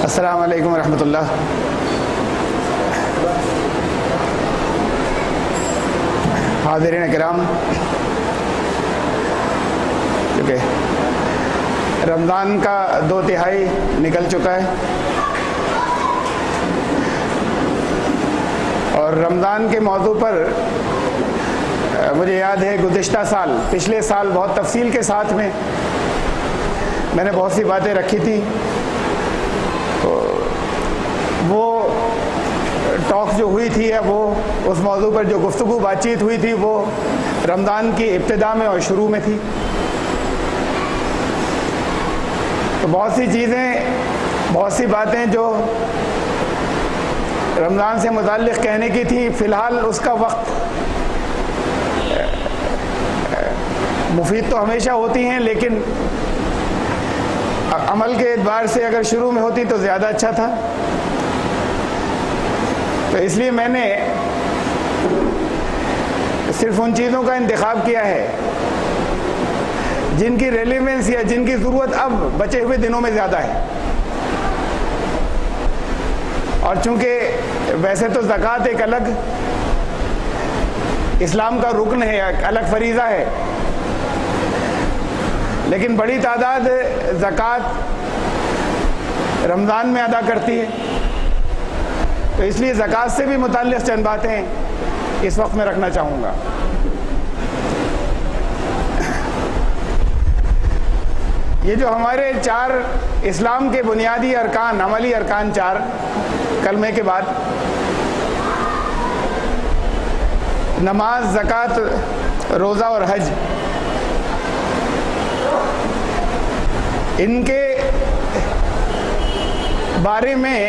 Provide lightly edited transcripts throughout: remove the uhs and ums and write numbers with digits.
السلام علیکم ورحمۃ اللہ۔ حاضرین کرام، رمضان کا 2/3 نکل چکا ہے، اور رمضان کے موضوع پر مجھے یاد ہے گزشتہ سال، پچھلے سال بہت تفصیل کے ساتھ میں نے بہت سی باتیں رکھی تھیں۔ وہ ٹاک جو ہوئی تھی وہ اس موضوع پر جو گفتگو بات چیت ہوئی تھی وہ رمضان کی ابتدا میں اور شروع میں تھی۔ تو بہت سی چیزیں، بہت سی باتیں جو رمضان سے متعلق کہنے کی تھی، فی الحال اس کا وقت مفید تو ہمیشہ ہوتی ہیں، لیکن عمل کے اعتبار سے اگر شروع میں ہوتی تو زیادہ اچھا تھا۔ تو اس لیے میں نے صرف ان چیزوں کا انتخاب کیا ہے جن کی ریلیونس یا جن کی ضرورت اب بچے ہوئے دنوں میں زیادہ ہے۔ اور چونکہ ویسے تو زکوٰۃ ایک الگ اسلام کا رکن ہے، ایک الگ فریضہ ہے، لیکن بڑی تعداد زکوٰۃ رمضان میں ادا کرتی ہے، تو اس لیے زکوٰۃ سے بھی متعلق چند باتیں اس وقت میں رکھنا چاہوں گا۔ یہ جو ہمارے 4 اسلام کے بنیادی ارکان، عملی ارکان 4 کلمے کے بعد، نماز، زکوٰۃ، روزہ اور حج، ان کے بارے میں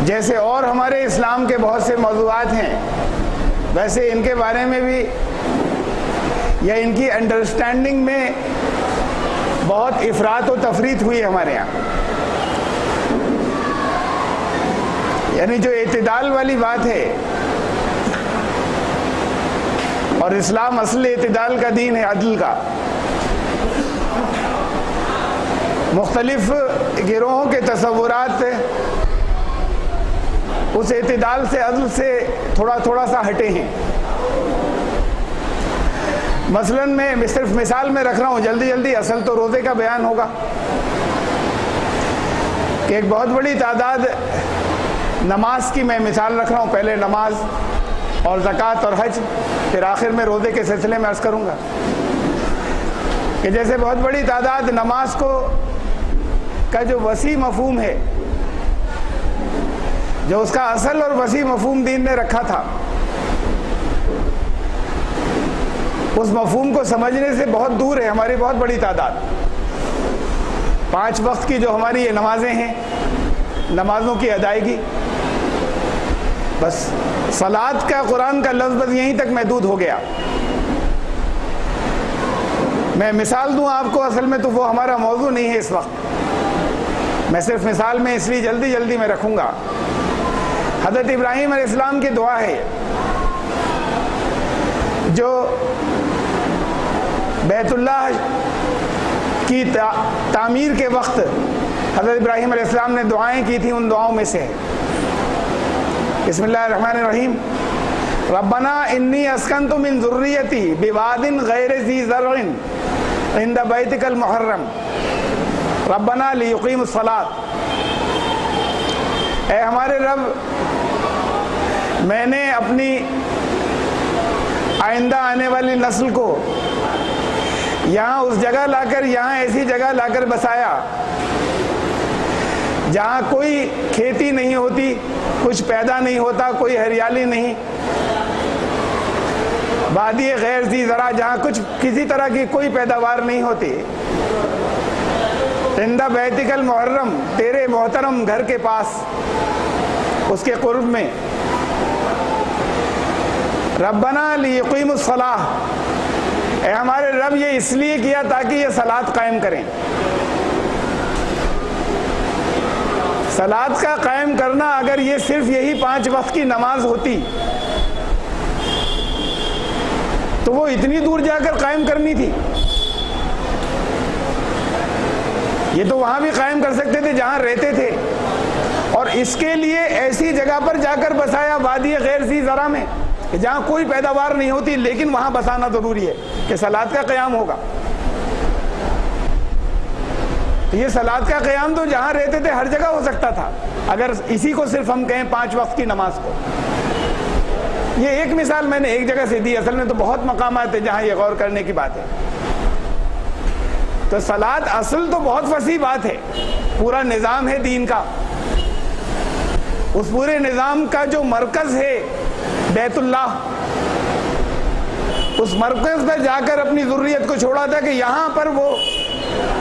جیسے اور ہمارے اسلام کے بہت سے موضوعات ہیں، ویسے ان کے بارے میں بھی یا ان کی انڈرسٹینڈنگ میں بہت افراط و تفریط ہوئی ہے ہمارے یہاں۔ یعنی جو اعتدال والی بات ہے، اور اسلام اصل اعتدال کا دین ہے، عدل کا، مختلف گروہوں کے تصورات اس اعتدال سے، عدل سے تھوڑا سا ہٹے ہیں۔ مثلاً میں صرف مثال میں رکھ رہا ہوں، جلدی اصل تو روزے کا بیان ہوگا کہ ایک بہت بڑی تعداد نماز کی میں مثال رکھ رہا ہوں، پہلے نماز اور زکوٰۃ اور حج، پھر آخر میں روزے کے سلسلے میں عرض کروں گا کہ جیسے بہت بڑی تعداد نماز کا جو وسیع مفہوم ہے، جو اس کا اصل اور وسیع مفہوم دین نے رکھا تھا، اس مفہوم کو سمجھنے سے بہت دور ہے ہماری بہت بڑی تعداد۔ 5 وقت کی جو ہماری یہ نمازیں ہیں، نمازوں کی ادائیگی، بس صلاۃ کا قرآن کا لفظ بس یہیں تک محدود ہو گیا۔ میں مثال دوں آپ کو، اصل میں تو وہ ہمارا موضوع نہیں ہے اس وقت، میں صرف مثال میں اس لیے جلدی میں رکھوں گا۔ حضرت ابراہیم علیہ السلام کی دعا ہے جو بیت اللہ کی تعمیر کے وقت حضرت ابراہیم علیہ السلام نے دعائیں کی تھیں، ان دعاؤں میں سے ہے بسم اللہ الرحمن الرحیم، ربنا انی اسکنت من ذریتی بواد غیر ذی زرع عند بیتک المحرم ربنا لیقیموا الصلاۃ۔ اے ہمارے رب، میں نے اپنی آئندہ آنے والی نسل کو یہاں اس جگہ لا کر، یہاں ایسی جگہ لا کر بسایا جہاں کوئی کھیتی نہیں ہوتی، کچھ پیدا نہیں ہوتا، کوئی ہریالی نہیں، وادی غیر ذی زرع، جہاں کسی طرح کی کوئی پیداوار نہیں ہوتی، عند بیتک المحرم، تیرے محترم گھر کے پاس، اس کے قرب میں، ربنا لیقیموا الصلاۃ، اے ہمارے رب یہ اس لیے کیا تاکہ یہ صلاۃ قائم کریں۔ صلاۃ کا قائم کرنا اگر یہ صرف یہی 5 وقت کی نماز ہوتی تو وہ اتنی دور جا کر قائم کرنی تھی۔ یہ تو وہاں بھی قائم کر سکتے تھے جہاں رہتے تھے، اور اس کے لیے ایسی جگہ پر جا کر بسایا وادی غیر ذی زرع میں کہ جہاں کوئی پیداوار نہیں ہوتی، لیکن وہاں بسانا ضروری ہے کہ صلاۃ کا قیام ہوگا۔ یہ صلاۃ کا قیام تو جہاں رہتے تھے ہر جگہ ہو سکتا تھا، اگر اسی کو صرف ہم کہیں 5 وقت کی نماز کو۔ یہ ایک مثال میں نے ایک جگہ سے دی، اصل میں تو بہت مقامات ہیں جہاں یہ غور کرنے کی بات ہے۔ تو صلاۃ اصل تو بہت وسیع بات ہے، پورا نظام ہے دین کا، اس پورے نظام کا جو مرکز ہے بیت اللہ، اس مرکز پر جا کر اپنی ضروریت کو چھوڑا تھا کہ یہاں پر وہ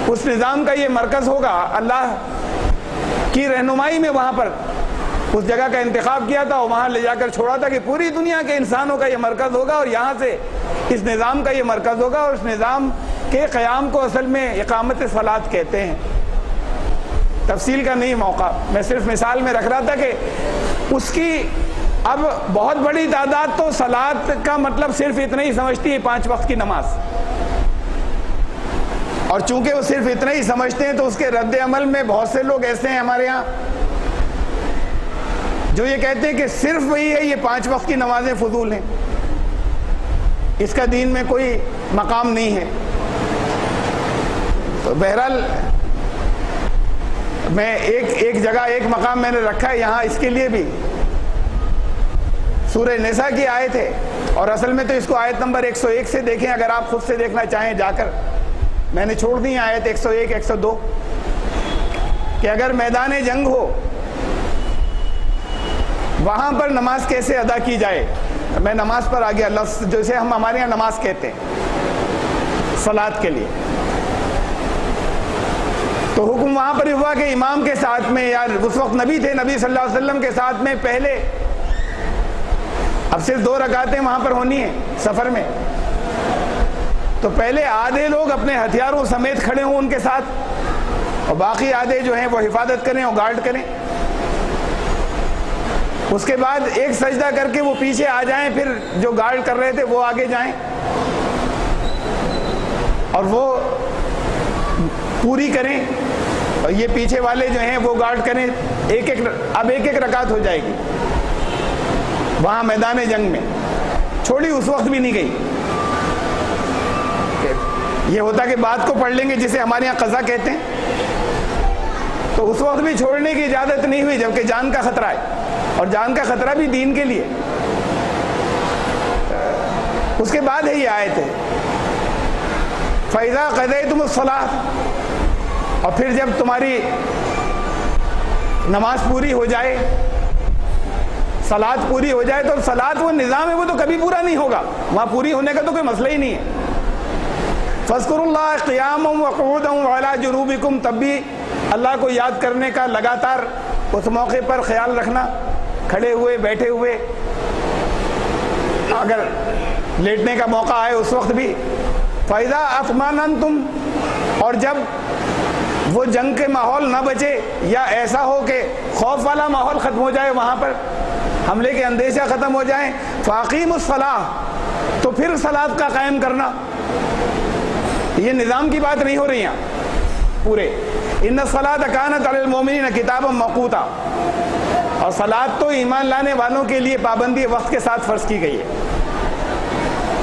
اس نظام کا یہ مرکز ہوگا، اللہ کی رہنمائی میں وہاں پر اس جگہ کا انتخاب کیا تھا اور وہاں لے جا کر چھوڑا تھا کہ پوری دنیا کے انسانوں کا یہ مرکز ہوگا اور یہاں سے اس نظام کا یہ مرکز ہوگا، اور اس نظام کے قیام کو اصل میں اقامت صلاۃ کہتے ہیں۔ تفصیل کا نہیں موقع، میں صرف مثال میں رکھ رہا تھا کہ اس کی اب بہت بڑی تعداد تو صلاۃ کا مطلب صرف اتنا ہی سمجھتی ہے 5 وقت کی نماز، اور چونکہ وہ صرف اتنا ہی سمجھتے ہیں تو اس کے رد عمل میں بہت سے لوگ ایسے ہیں ہمارے ہاں جو یہ کہتے ہیں کہ صرف وہی ہے، یہ 5 وقت کی نمازیں فضول ہیں، اس کا دین میں کوئی مقام نہیں ہے۔ تو بہرحال میں ایک جگہ ایک مقام میں نے رکھا ہے یہاں اس کے لیے بھی، سورہ نساء کی آیت ہے، اور اصل میں تو اس کو آیت نمبر 101 سے دیکھیں اگر آپ خود سے دیکھنا چاہیں جا کر، میں نے چھوڑ دی آیت 101 102 کہ اگر میدان جنگ ہو وہاں پر نماز کیسے ادا کی جائے۔ میں نماز پر آ گیا، لفظ جیسے ہم ہمارے یہاں نماز کہتے ہیں صلاۃ کے لیے، تو حکم وہاں پر ہوا کہ امام کے ساتھ میں، یا اس وقت نبی تھے، نبی صلی اللہ علیہ وسلم کے ساتھ میں پہلے اب صرف 2 رکعتیں وہاں پر ہونی ہیں سفر میں، تو پہلے آدھے لوگ اپنے ہتھیاروں سمیت کھڑے ہوں ان کے ساتھ، اور باقی آدھے جو ہیں وہ حفاظت کریں اور گارڈ کریں۔ اس کے بعد ایک سجدہ کر کے وہ پیچھے آ جائیں، پھر جو گارڈ کر رہے تھے وہ آگے جائیں اور وہ پوری کریں، اور یہ پیچھے والے جو ہیں وہ گارڈ کریں۔ اب ایک رکعت ہو جائے گی وہاں میدان جنگ میں، چھوڑی اس وقت بھی نہیں گئی۔ یہ ہوتا کہ بات کو پڑھ لیں گے جسے ہمارے یہاں قضا کہتے ہیں، تو اس وقت بھی چھوڑنے کی اجازت نہیں ہوئی جبکہ جان کا خطرہ ہے، اور جان کا خطرہ بھی دین کے لیے۔ اس کے بعد ہے یہ آیت ہے فَإِذَا قَضَيْتُمُ الصَّلَاةَ، اور پھر جب تمہاری نماز پوری ہو جائے، صلاۃ پوری ہو جائے، تو صلاۃ وہ نظام ہے، وہ تو کبھی پورا نہیں ہوگا، وہاں پوری ہونے کا تو کوئی مسئلہ ہی نہیں ہے۔ فَاذْكُرُوا اللَّهَ قِيَامًا وَقُعُودًا وَعَلَىٰ جُنُوبِكُمْ، تب بھی اللہ کو یاد کرنے کا لگاتار اس موقع پر خیال رکھنا، کھڑے ہوئے، بیٹھے ہوئے، اگر لیٹنے کا موقع آئے اس وقت بھی۔ فَإِذَا اطْمَأْنَنْتُمْ، اور جب وہ جنگ کے ماحول نہ بچے یا ایسا ہو کہ خوف والا ماحول ختم ہو جائے، وہاں پر حملے کے اندیشہ ختم ہو جائیں، فَأَقِیمُوا الصَّلَاةَ، تو پھر صلاۃ کا قائم کرنا۔ یہ نظام کی بات نہیں ہو رہی یہاں پورے، ان الصلاۃ کانت علی المؤمنین کتابا موقوتا، اور صلاۃ تو ایمان لانے والوں کے لیے پابندی وقت کے ساتھ فرض کی گئی ہے۔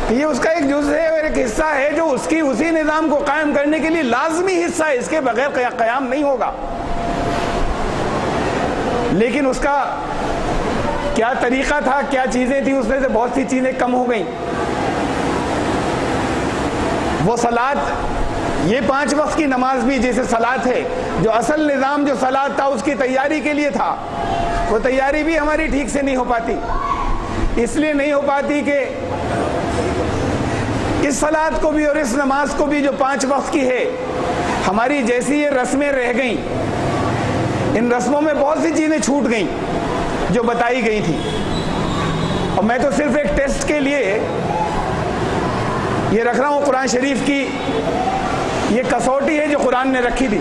یہ اس کا ایک جز ہے اور ایک حصہ ہے جو اس کی اسی نظام کو قائم کرنے کے لیے لازمی حصہ ہے، اس کے بغیر قیام نہیں ہوگا۔ لیکن اس کا کیا طریقہ تھا، کیا چیزیں تھیں، اس میں سے بہت سی چیزیں کم ہو گئیں۔ وہ صلاۃ، یہ 5 وقت کی نماز بھی جیسے صلاۃ ہے، جو اصل نظام جو صلاۃ تھا اس کی تیاری کے لیے تھا، وہ تیاری بھی ہماری ٹھیک سے نہیں ہو پاتی۔ اس لیے نہیں ہو پاتی کہ اس صلاۃ کو بھی اور اس نماز کو بھی جو 5 وقت کی ہے، ہماری جیسی یہ رسمیں رہ گئیں، ان رسموں میں بہت سی چیزیں چھوٹ گئیں جو بتائی گئی تھیں۔ اور میں تو صرف ایک ٹیسٹ کے لیے یہ رکھ رہا ہوں، قرآن شریف کی یہ کسوٹی ہے جو قرآن نے رکھی تھی،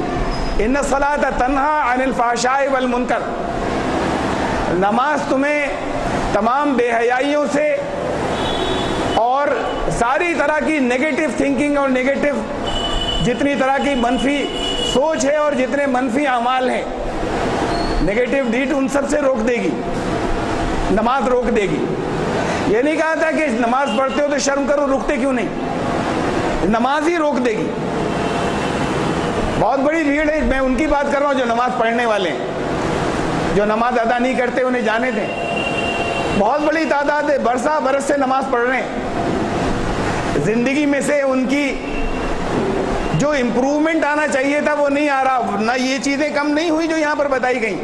ان الصلاۃ تنہی عن الفحشاء والمنکر، نماز تمہیں تمام بے حیائیوں سے اور ساری طرح کی نیگیٹو تھنکنگ اور نیگیٹو جتنی طرح کی منفی سوچ ہے اور جتنے منفی اعمال ہیں، نیگیٹو ڈیڈ، ان سب سے روک دے گی، نماز روک دے گی۔ یہ نہیں کہا تھا کہ نماز پڑھتے ہو تو شرم کرو، رکتے کیوں نہیں؟ نماز ہی روک دے گی۔ بہت بڑی بھیڑ ہے، میں ان کی بات کر رہا ہوں جو نماز پڑھنے والے ہیں، جو نماز ادا نہیں کرتے انہیں جانے دیں۔ بہت بڑی تعداد ہے، برسہ برس سے نماز پڑھ رہے ہیں، زندگی میں سے ان کی جو امپروومنٹ آنا چاہیے تھا وہ نہیں آ رہا، نہ یہ چیزیں کم نہیں ہوئی جو یہاں پر بتائی گئیں۔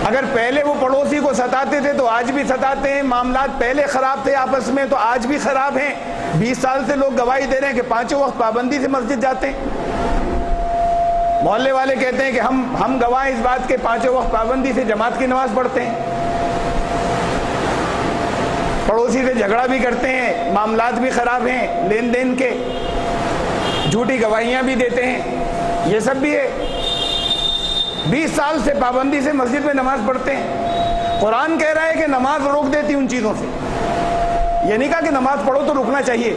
اگر پہلے وہ پڑوسی کو ستاتے تھے تو آج بھی ستاتے ہیں، معاملات پہلے خراب تھے آپس میں تو آج بھی خراب ہیں۔ 20 سال سے لوگ گواہی دے رہے ہیں کہ 5 وقت پابندی سے مسجد جاتے ہیں۔ محلے والے کہتے ہیں کہ ہم گواہ اس بات کے 5 وقت پابندی سے جماعت کی نماز پڑھتے ہیں۔ پڑوسی سے جھگڑا بھی کرتے ہیں، معاملات بھی خراب ہیں، لین دین کے جھوٹی گواہیاں بھی دیتے ہیں، یہ سب بھی ہے۔ 20 سال سے پابندی سے مسجد میں نماز پڑھتے ہیں۔ قرآن کہہ رہا ہے کہ نماز روک دیتی ان چیزوں سے، یہ نہیں کہا کہ نماز پڑھو تو رکنا چاہیے،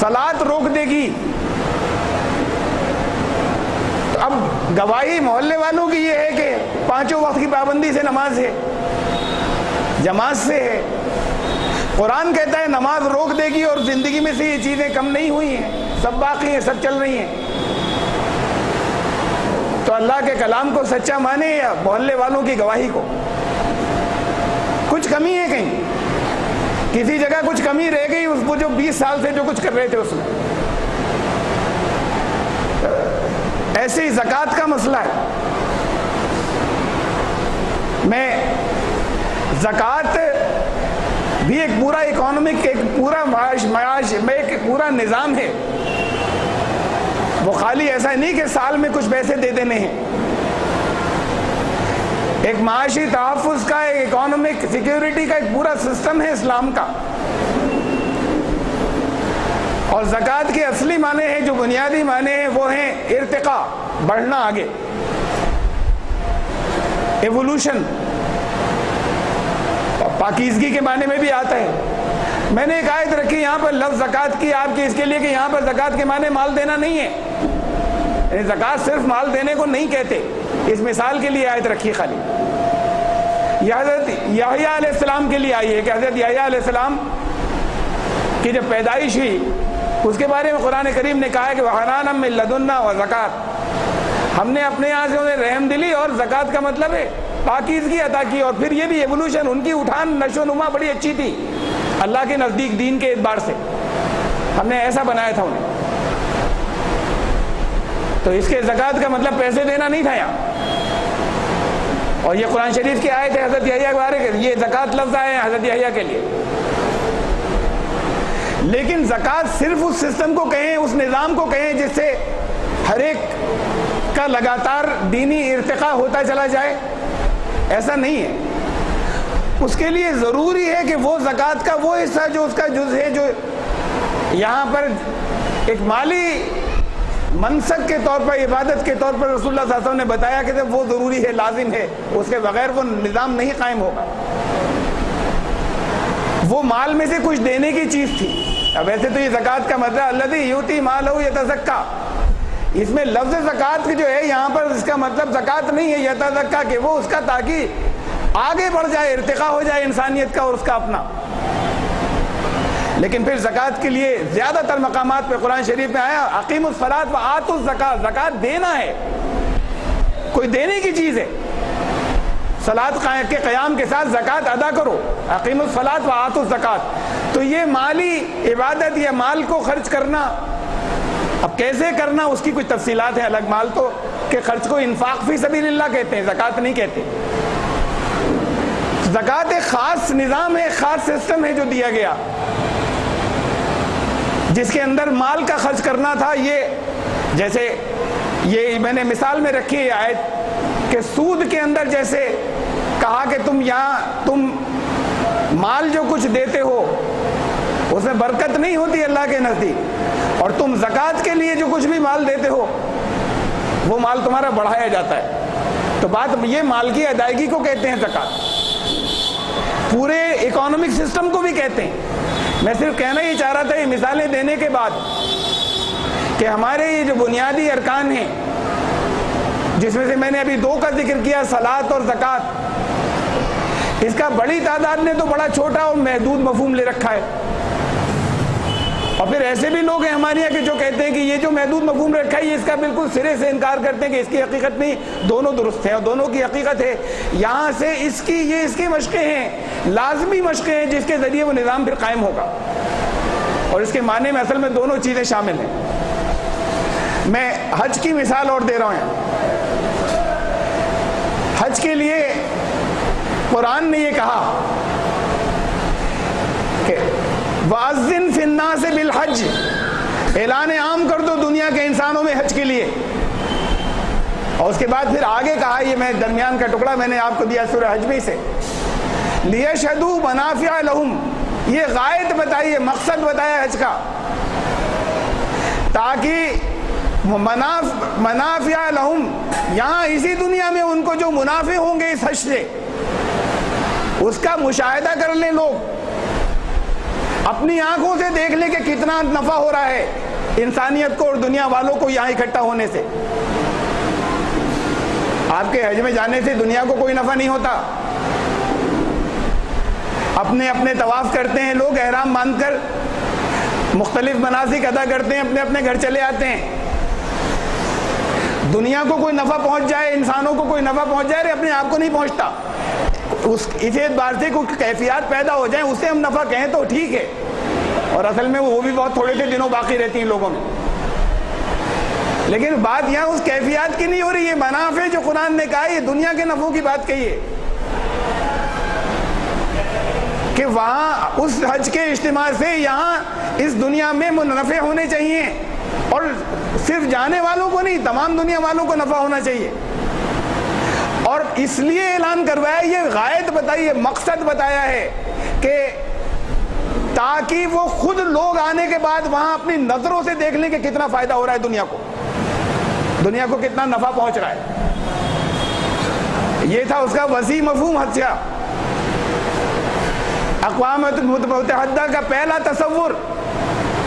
صلاۃ روک دے گی۔ تو اب گواہی محلے والوں کی یہ ہے کہ 5 وقت کی پابندی سے نماز ہے، جماعت سے ہے۔ قرآن کہتا ہے نماز روک دے گی، اور زندگی میں سے یہ چیزیں کم نہیں ہوئی ہیں، سب باقی ہیں، سب چل رہی ہیں۔ تو اللہ کے کلام کو سچا مانے یا محلے والوں کی گواہی کو؟ کچھ کمی ہے کہیں، کسی جگہ کچھ کمی رہ گئی اس کو، جو 20 سال سے جو کچھ کر رہے تھے اس میں۔ ایسے ہی زکوٰۃ کا مسئلہ ہے۔ میں زکوٰۃ بھی ایک پورا اکانومک، ایک پورا معاش میں ایک پورا نظام ہے۔ وہ خالی ایسا نہیں کہ سال میں کچھ پیسے دے دینے ہیں، ایک معاشی تحفظ کا، ایک اکانومک سیکیورٹی کا ایک پورا سسٹم ہے اسلام کا۔ اور زکوٰۃ کے اصلی معنی ہیں، جو بنیادی معنی ہیں، وہ ہیں ارتقاء، بڑھنا آگے، ایوولوشن، پاکیزگی کے معنی میں بھی آتا ہے۔ میں نے ایک آیت رکھی یہاں پر لفظ زکوٰۃ کی آپ کے اس کے لیے کہ یہاں پر زکوٰۃ کے معنی مال دینا نہیں ہے، یعنی زکوٰۃ صرف مال دینے کو نہیں کہتے، اس مثال کے لیے آیت رکھی خالی۔ یہ حضرت یحییٰ علیہ السلام کے لیے آئی ہے کہ حضرت یحییٰ علیہ السلام کی جب پیدائش ہوئی اس کے بارے میں قرآن کریم نے کہا ہے کہ وَحَنَانًا مِن لَدُنَّا وَزَکَاۃ، ہم نے اپنے یہاں سے انہیں رحم دلی، اور زکوٰۃ کا مطلب ہے پاکیزگی عطا کی۔ اور پھر یہ بھی ایوولوشن، ان کی اٹھان نشو و نما بڑی اچھی تھی اللہ کے نزدیک دین کے اعتبار سے، ہم نے ایسا بنایا تھا انہیں۔ تو اس کے زکوٰۃ کا مطلب پیسے دینا نہیں تھا یہاں۔ اور یہ قرآن شریف کی آیت ہے حضرت یحییٰ کے بارے میں، یہ زکوٰۃ لفظ آئے ہیں حضرت یحییٰ کے لیے۔ لیکن زکوٰۃ صرف اس سسٹم کو کہیں، اس نظام کو کہیں جس سے ہر ایک کا لگاتار دینی ارتقاء ہوتا چلا جائے، ایسا نہیں ہے۔ اس کے لیے ضروری ہے کہ وہ زکوٰۃ کا وہ حصہ جو اس کا جز ہے، جو یہاں پر ایک مالی منسک کے طور پر، عبادت کے طور پر رسول اللہ صلی اللہ علیہ وسلم نے بتایا کہ وہ ضروری ہے، لازم ہے، اس کے بغیر وہ نظام نہیں قائم ہوگا۔ وہ مال میں سے کچھ دینے کی چیز تھی۔ اب ویسے تو یہ زکوٰۃ کا مطلب الذی یؤتی مالہ یتزکیٰ، اس میں لفظ زکوٰۃ جو ہے یہاں پر اس کا مطلب زکوٰۃ نہیں ہے یتزکیٰ، کہ وہ اس کا تاکہ آگے بڑھ جائے، ارتقاء ہو جائے انسانیت کا اور اس کا اپنا۔ لیکن پھر زکوٰۃ کے لیے زیادہ تر مقامات پہ قرآن شریف میں آیا اقیموا الصلاۃ وآتوا الزکاۃ، زکوٰۃ دینا ہے، کوئی دینے کی چیز ہے۔ صلاۃ کے قیام کے ساتھ زکوٰۃ ادا کرو، اقیموا الصلاۃ وآتوا الزکاۃ۔ تو یہ مالی عبادت یا مال کو خرچ کرنا، اب کیسے کرنا اس کی کچھ تفصیلات ہیں الگ۔ مال تو کہ خرچ کو انفاق فی سبیل اللہ کہتے ہیں، زکوٰۃ نہیں کہتے۔ زکوٰۃ ایک خاص نظام ہے، خاص سسٹم ہے جو دیا گیا، جس کے اندر مال کا خرچ کرنا تھا۔ یہ جیسے یہ میں نے مثال میں رکھی ہے آیت کہ سود کے اندر جیسے کہا کہ تم مال جو کچھ دیتے ہو اس میں برکت نہیں ہوتی اللہ کے نزدیک، اور تم زکوٰۃ کے لیے جو کچھ بھی مال دیتے ہو وہ مال تمہارا بڑھایا جاتا ہے۔ تو بات یہ مال کی ادائیگی کو کہتے ہیں زکوٰۃ، پورے اکانومک سسٹم کو بھی کہتے ہیں۔ میں صرف کہنا ہی چاہ رہا تھا یہ مثالیں دینے کے بعد کہ ہمارے یہ جو بنیادی ارکان ہیں، جس میں سے میں نے ابھی 2 کا ذکر کیا، صلاۃ اور زکوٰۃ، اس کا بڑی تعداد نے تو بڑا چھوٹا اور محدود مفہوم لے رکھا ہے. اور پھر ایسے بھی لوگ ہیں ہمارے یہاں کہ جو کہتے ہیں کہ یہ جو محدود مفہوم رکھا ہے یہ اس کا بالکل سرے سے انکار کرتے ہیں کہ اس کی حقیقت نہیں، دونوں درست ہیں اور دونوں کی حقیقت ہے. یہاں سے اس کی مشقیں ہیں، لازمی مشقیں ہیں جس کے ذریعے وہ نظام پھر قائم ہوگا. اور اس کے معنی میں اصل میں دونوں چیزیں شامل ہیں. میں حج کی مثال اور دے رہا ہوں. حج کے لیے قرآن نے یہ کہا کہ وَأَذِّن فِي النَّاسِ بِالْحَجِّ، اعلان عام کر دو دنیا کے انسانوں میں حج کے لیے. اور اس کے بعد پھر آگے کہا، یہ میں درمیان کا ٹکڑا میں نے آپ کو دیا سورہ حج میں سے، لِيَشْهَدُوا مَنَافِعَ لَهُمْ، یہ غائط بتائیے، مقصد بتایا حج کا، تاکہ منافع لہم، یہاں اسی دنیا میں ان کو جو منافع ہوں گے اس حج سے اس کا مشاہدہ کر لیں، لوگ اپنی آنکھوں سے دیکھ لیں کہ کتنا نفع ہو رہا ہے انسانیت کو اور دنیا والوں کو یہاں اکٹھا ہونے سے. آپ کے حج میں جانے سے دنیا کو کوئی نفع نہیں ہوتا. اپنے اپنے طواف کرتے ہیں لوگ، احرام باندھ کر مختلف مناسک ادا کرتے ہیں، اپنے اپنے گھر چلے آتے ہیں. دنیا کو کوئی نفع پہنچ جائے، انسانوں کو کوئی نفع پہنچ جائے، اپنے آپ کو نہیں پہنچتا. اس اعتبار سے کوئی کیفیات پیدا ہو جائیں اسے ہم نفع کہیں تو ٹھیک ہے، اور اصل میں وہ بھی بہت تھوڑے سے دنوں باقی رہتی ہیں لوگوں میں. لیکن بات یہاں اس کیفیات کی نہیں ہو رہی ہے. منافع جو قرآن نے کہا یہ دنیا کے نفعوں کی بات کہی ہے کہ وہاں اس حج کے اجتماع سے یہاں اس دنیا میں منافع ہونے چاہیے، اور صرف جانے والوں کو نہیں، تمام دنیا والوں کو نفع ہونا چاہیے. اور اس لیے اعلان کروایا، یہ غائط بتائیے، مقصد بتایا ہے کہ تاکہ وہ خود لوگ آنے کے بعد وہاں اپنی نظروں سے دیکھ لیں کہ کتنا فائدہ ہو رہا ہے دنیا کو کتنا نفع پہنچ رہا ہے. یہ تھا اس کا وسیع مفہوم حج کا. اقوام متحدہ کا پہلا تصور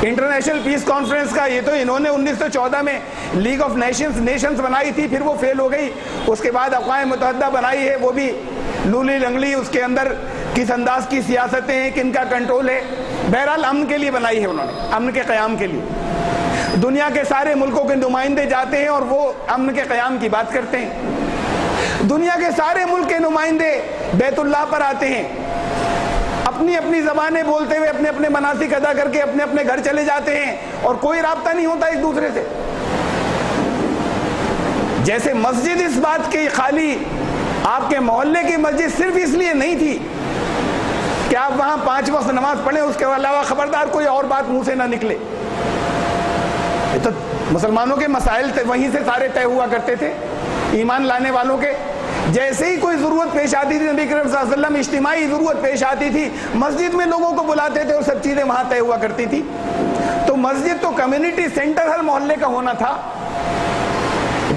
انٹرنیشنل پیس کانفرنس کا، یہ تو انہوں نے 1914 میں لیگ آف نیشنز بنائی تھی، پھر وہ فیل ہو گئی. اس کے بعد اقوام متحدہ بنائی ہے، وہ بھی لولی لنگلی، اس کے اندر کس انداز کی سیاستیں ہیں، کن کا کنٹرول ہے. بہرحال امن کے لیے بنائی ہے انہوں نے، امن کے قیام کے لیے. دنیا کے سارے ملکوں کے نمائندے جاتے ہیں اور وہ امن کے قیام کی بات کرتے ہیں. دنیا کے سارے ملک کے نمائندے بیت اللہ پر آتے ہیں، اپنی اپنی زبانیں بولتے ہوئے اپنے اپنے مناسک ادا کر کے اپنے اپنے گھر چلے جاتے ہیں، اور کوئی رابطہ نہیں ہوتا ایک دوسرے سے. جیسے مسجد اس بات کی خالی آپ کے محلے کی مسجد صرف اس لیے نہیں تھی کہ آپ وہاں 5 وقت نماز پڑھیں، اس کے علاوہ خبردار کوئی اور بات منہ سے نہ نکلے. یہ تو مسلمانوں کے مسائل وہیں سے سارے طے ہوا کرتے تھے ایمان لانے والوں کے. جیسے ہی کوئی ضرورت پیش آتی تھی، نبی کریم صلی اللہ علیہ وسلم اجتماعی ضرورت پیش آتی تھی، مسجد میں لوگوں کو بلاتے تھے اور سب چیزیں وہاں طے ہوا کرتی تھی. تو مسجد تو کمیونٹی سینٹر ہر محلے کا ہونا تھا،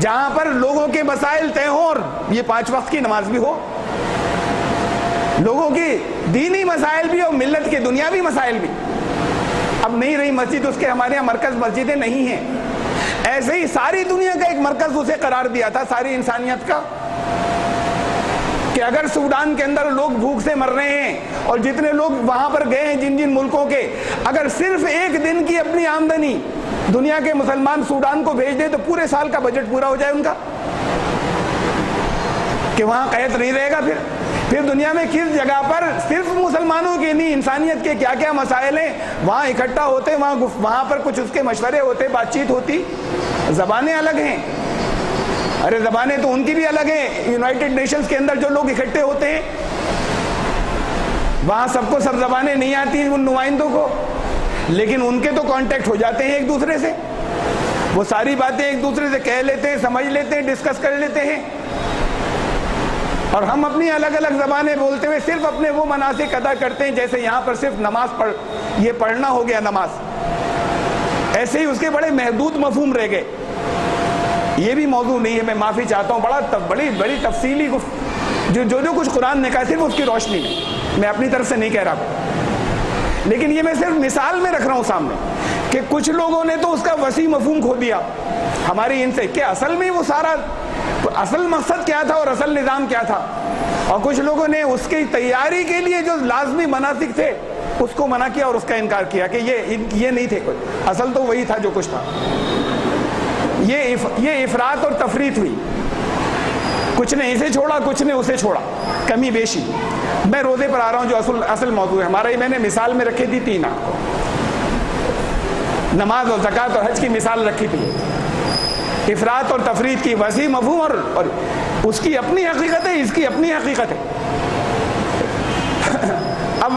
جہاں پر لوگوں کے مسائل طے ہوں اور یہ 5 وقت کی نماز بھی ہو، لوگوں کی دینی مسائل بھی اور ملت کے دنیاوی مسائل بھی. اب نہیں رہی مسجد، اس کے ہمارے یہاں مرکز مسجدیں نہیں ہیں. ایسے ہی ساری دنیا کا ایک مرکز اسے قرار دیا تھا، ساری انسانیت کا، کہ اگر سوڈان کے اندر لوگ بھوک سے مر رہے ہیں اور جتنے لوگ وہاں پر گئے ہیں جن جن ملکوں کے، اگر صرف ایک دن کی اپنی آمدنی دنیا کے مسلمان سوڈان کو بھیج دیں تو پورے سال کا بجٹ پورا ہو جائے ان کا، کہ وہاں قحط نہیں رہے گا. پھر دنیا میں کس جگہ پر صرف مسلمانوں کے نہیں، انسانیت کے کیا کیا مسائل ہیں وہاں اکٹھا ہوتے، وہاں پر کچھ اس کے مشورے ہوتے، بات چیت ہوتی. زبانیں الگ ہیں، ارے زبانیں تو ان کی بھی الگ ہیں. یونائٹڈ نیشنز کے اندر جو لوگ اکٹھے ہوتے ہیں وہاں سب کو سب زبانیں نہیں آتی ان نمائندوں کو، لیکن ان کے تو کانٹیکٹ ہو جاتے ہیں ایک دوسرے سے، وہ ساری باتیں ایک دوسرے سے کہہ لیتے ہیں، سمجھ لیتے ہیں، ڈسکس کر لیتے ہیں. اور ہم اپنی الگ الگ زبانیں بولتے ہوئے صرف اپنے وہ مناسک ادا کرتے ہیں، جیسے یہاں پر صرف نماز یہ پڑھنا ہو گیا نماز، ایسے ہی اس کے بڑے محدود مفہوم رہ گئے. یہ بھی موضوع نہیں ہے، میں معافی چاہتا ہوں، بڑی تفصیلی جو کچھ قرآن نے کہا صرف اس کی روشنی میں، میں اپنی طرف سے نہیں کہہ رہا، لیکن یہ میں صرف مثال میں رکھ رہا ہوں سامنے کہ کچھ لوگوں نے تو اس کا وسیع مفہوم کھو دیا ہماری ان سے، کہ اصل میں وہ سارا اصل مقصد کیا تھا اور اصل نظام کیا تھا، اور کچھ لوگوں نے اس کی تیاری کے لیے جو لازمی مناسک تھے اس کو منع کیا اور اس کا انکار کیا کہ یہ نہیں تھے کوئی، اصل تو وہی تھا جو کچھ تھا۔ یہ افراط اور تفریط ہوئی، کچھ نے اسے چھوڑا کچھ نے اسے چھوڑا، کمی بیشی۔ میں روزے پر آ رہا ہوں جو اصل موضوع ہے ہمارا، یہ میں نے مثال میں رکھی تھی 3 آپ کو، نماز اور زکوٰۃ اور حج کی مثال رکھی تھی، افراط اور تفریط کی وسیع مفہوم، اور اس کی اپنی حقیقت ہے، اس کی اپنی حقیقت ہے۔ اب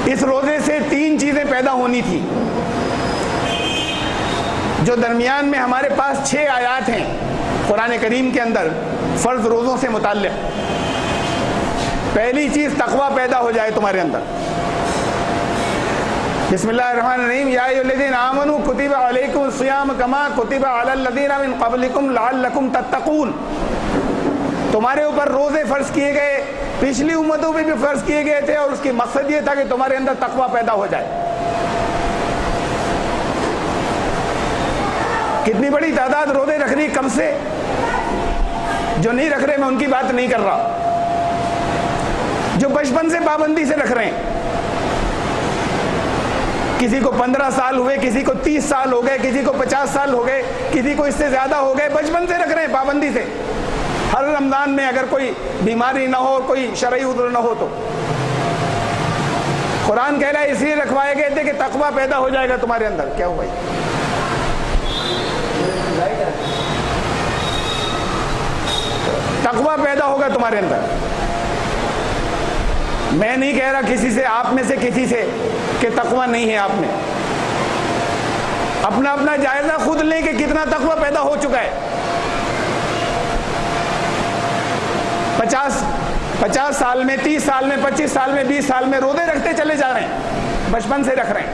اس روزے سے 3 چیزیں پیدا ہونی تھی، جو درمیان میں ہمارے پاس 6 آیات ہیں قرآن کریم کے اندر فرض روزوں سے متعلق۔ پہلی چیز تقویٰ پیدا ہو جائے تمہارے اندر۔ بسم اللہ الرحمن الرحیم، یا ایھا الذین آمنوا کتب علیکم الصیام کما کتب علی الذین من قبلکم لعلکم تتقون۔ تمہارے اوپر روزے فرض کیے گئے، پچھلی امتوں پہ بھی فرض کیے گئے تھے، اور اس کی مقصد یہ تھا کہ تمہارے اندر تقویٰ پیدا ہو جائے۔ کتنی بڑی تعداد روزے رکھ رہی کم سے، جو نہیں رکھ رہے میں ان کی بات نہیں کر رہا، جو بچپن سے پابندی سے رکھ رہے ہیں، کسی کو 15 سال ہوئے، کسی کو 30 سال ہو گئے، کسی کو 50 سال ہو گئے، کسی کو اس سے زیادہ ہو گئے، بچپن سے رکھ رہے ہیں پابندی سے، ہر رمضان میں اگر کوئی بیماری نہ ہو، کوئی شرعی عذر نہ ہو تو۔ قرآن کہہ رہا ہے اس لیے رکھوائے گئے تھے کہ تقویٰ پیدا ہو جائے گا تمہارے اندر۔ کیا ہوا بھائی؟ تقویٰ پیدا ہوگا تمہارے اندر۔ میں نہیں کہہ رہا کسی سے، آپ میں سے کسی سے کہ تقویٰ نہیں ہے آپ میں، اپنا اپنا جائزہ خود لیں کہ کتنا تقویٰ پیدا ہو چکا ہے۔ 50 سال میں، 30 سال میں، 25 سال میں، 20 سال میں روزے رکھتے چلے جا رہے ہیں، بچپن سے رکھ رہے ہیں۔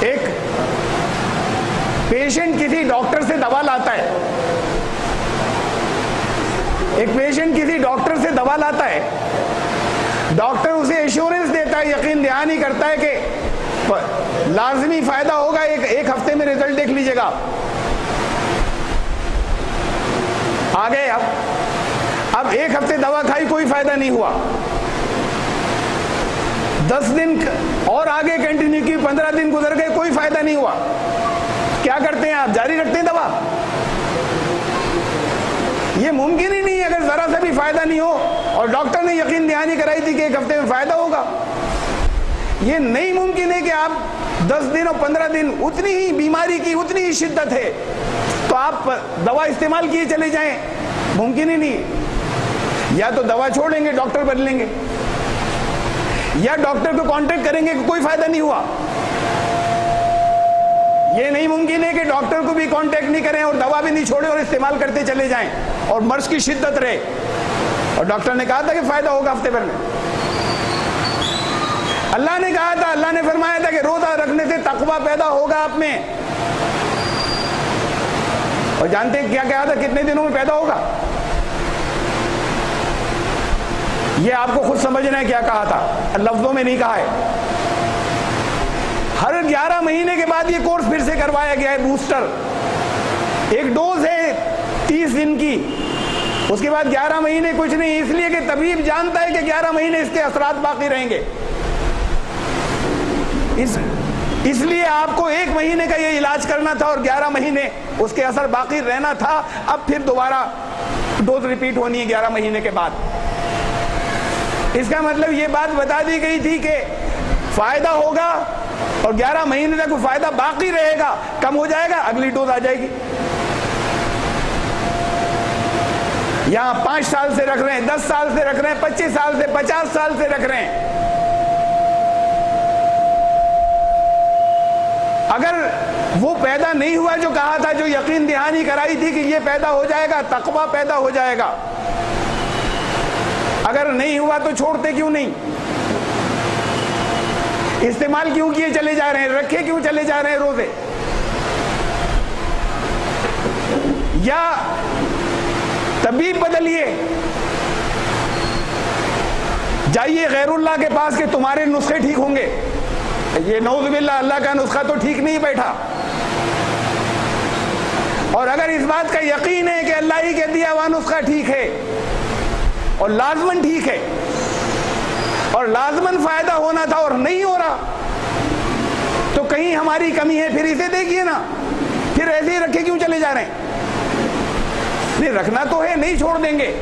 ایک پیشنٹ کسی ڈاکٹر سے دوا لاتا ہے، ایک پیشنٹ کسی ڈاکٹر سے دوا لاتا ہے، ڈاکٹر اسے ایشورنس دیتا ہے، یقین دہانی کرتا ہے کہ لازمی فائدہ ہوگا، ایک ہفتے میں رزلٹ دیکھ لیجیے گا۔ آ گئے اب 1 ہفتے دوا کھائی، کوئی فائدہ نہیں ہوا، 10 دن اور آگے کنٹینیو کی، 15 دن گزر گئے، کوئی فائدہ نہیں ہوا۔ کیا کرتے ہیں آپ؟ جاری رکھتے ہیں دوا؟ یہ ممکن ہی نہیں ہے، اگر ذرا سا بھی فائدہ نہیں ہو، اور ڈاکٹر نے یقین دہانی کرائی تھی کہ 1 ہفتے میں فائدہ ہوگا، یہ نہیں ممکن ہے کہ آپ 10 دن اور 15 دن، اتنی ہی بیماری کی اتنی ہی شدت ہے تو آپ دوا استعمال کیے چلے جائیں، ممکن ہی نہیں۔ یا تو دوا چھوڑیں گے، ڈاکٹر بدل لیں گے، یا ڈاکٹر کو کانٹیکٹ کریں گے کہ کوئی فائدہ نہیں ہوا۔ یہ نہیں ممکن ہے کہ ڈاکٹر کو بھی کانٹیکٹ نہیں کریں اور دوا بھی نہیں چھوڑیں اور استعمال کرتے چلے جائیں اور مرض کی شدت رہے، اور ڈاکٹر نے کہا تھا کہ فائدہ ہوگا ہفتے بھر میں، اللہ نے کہا تھا، اللہ نے فرمایا تھا کہ روزہ رکھنے سے تقویٰ پیدا ہوگا آپ میں، اور جانتے ہیں کیا کہا تھا کتنے دنوں میں پیدا ہوگا؟ یہ آپ کو خود سمجھنا ہے کیا کہا تھا، لفظوں میں نہیں کہا ہے۔ ہر 11 مہینے کے بعد یہ کورس پھر سے کروایا گیا ہے، بوسٹر، ایک ڈوز ہے 30 دن کی، اس کے بعد 11 مہینے کچھ نہیں، اس لیے کہ طبیب جانتا ہے کہ 11 مہینے اس کے اثرات باقی رہیں گے، اس لیے آپ کو 1 مہینے کا یہ علاج کرنا تھا اور 11 مہینے اس کے اثر باقی رہنا تھا۔ اب پھر دوبارہ ڈوز ریپیٹ ہونی ہے 11 مہینے کے بعد۔ اس کا مطلب یہ بات بتا دی گئی تھی کہ فائدہ ہوگا اور 11 مہینے تک وہ فائدہ باقی رہے گا، کم ہو جائے گا اگلی ڈوز آ جائے گی۔ یہاں 5 سال سے رکھ رہے ہیں، 10 سال سے رکھ رہے ہیں، 25 سال سے، 50 سال سے رکھ رہے ہیں۔ اگر وہ پیدا نہیں ہوا جو کہا تھا، جو یقین دہانی کرائی تھی کہ یہ پیدا ہو جائے گا، تقویٰ پیدا ہو جائے گا، اگر نہیں ہوا تو چھوڑتے کیوں نہیں؟ استعمال کیوں کیے چلے جا رہے ہیں؟ رکھے کیوں چلے جا رہے ہیں روزے؟ یا طبیب بدلیے، جائیے غیر اللہ کے پاس کہ تمہارے نسخے ٹھیک ہوں گے، یہ نعوذ باللہ اللہ کا نسخہ تو ٹھیک نہیں بیٹھا. اور اگر اس بات کا یقین ہے کہ اللہ ہی کے دیا ہوا نسخہ ٹھیک ہے اور لازماً ٹھیک ہے اور لازماً فائدہ ہونا تھا اور نہیں ہو رہا, تو کہیں ہماری کمی ہے. پھر اسے دیکھیے نا, پھر ایسے ہی رکھے کیوں چلے جا رہے ہیں؟ نہیں رکھنا تو ہے, نہیں چھوڑ دیں گے,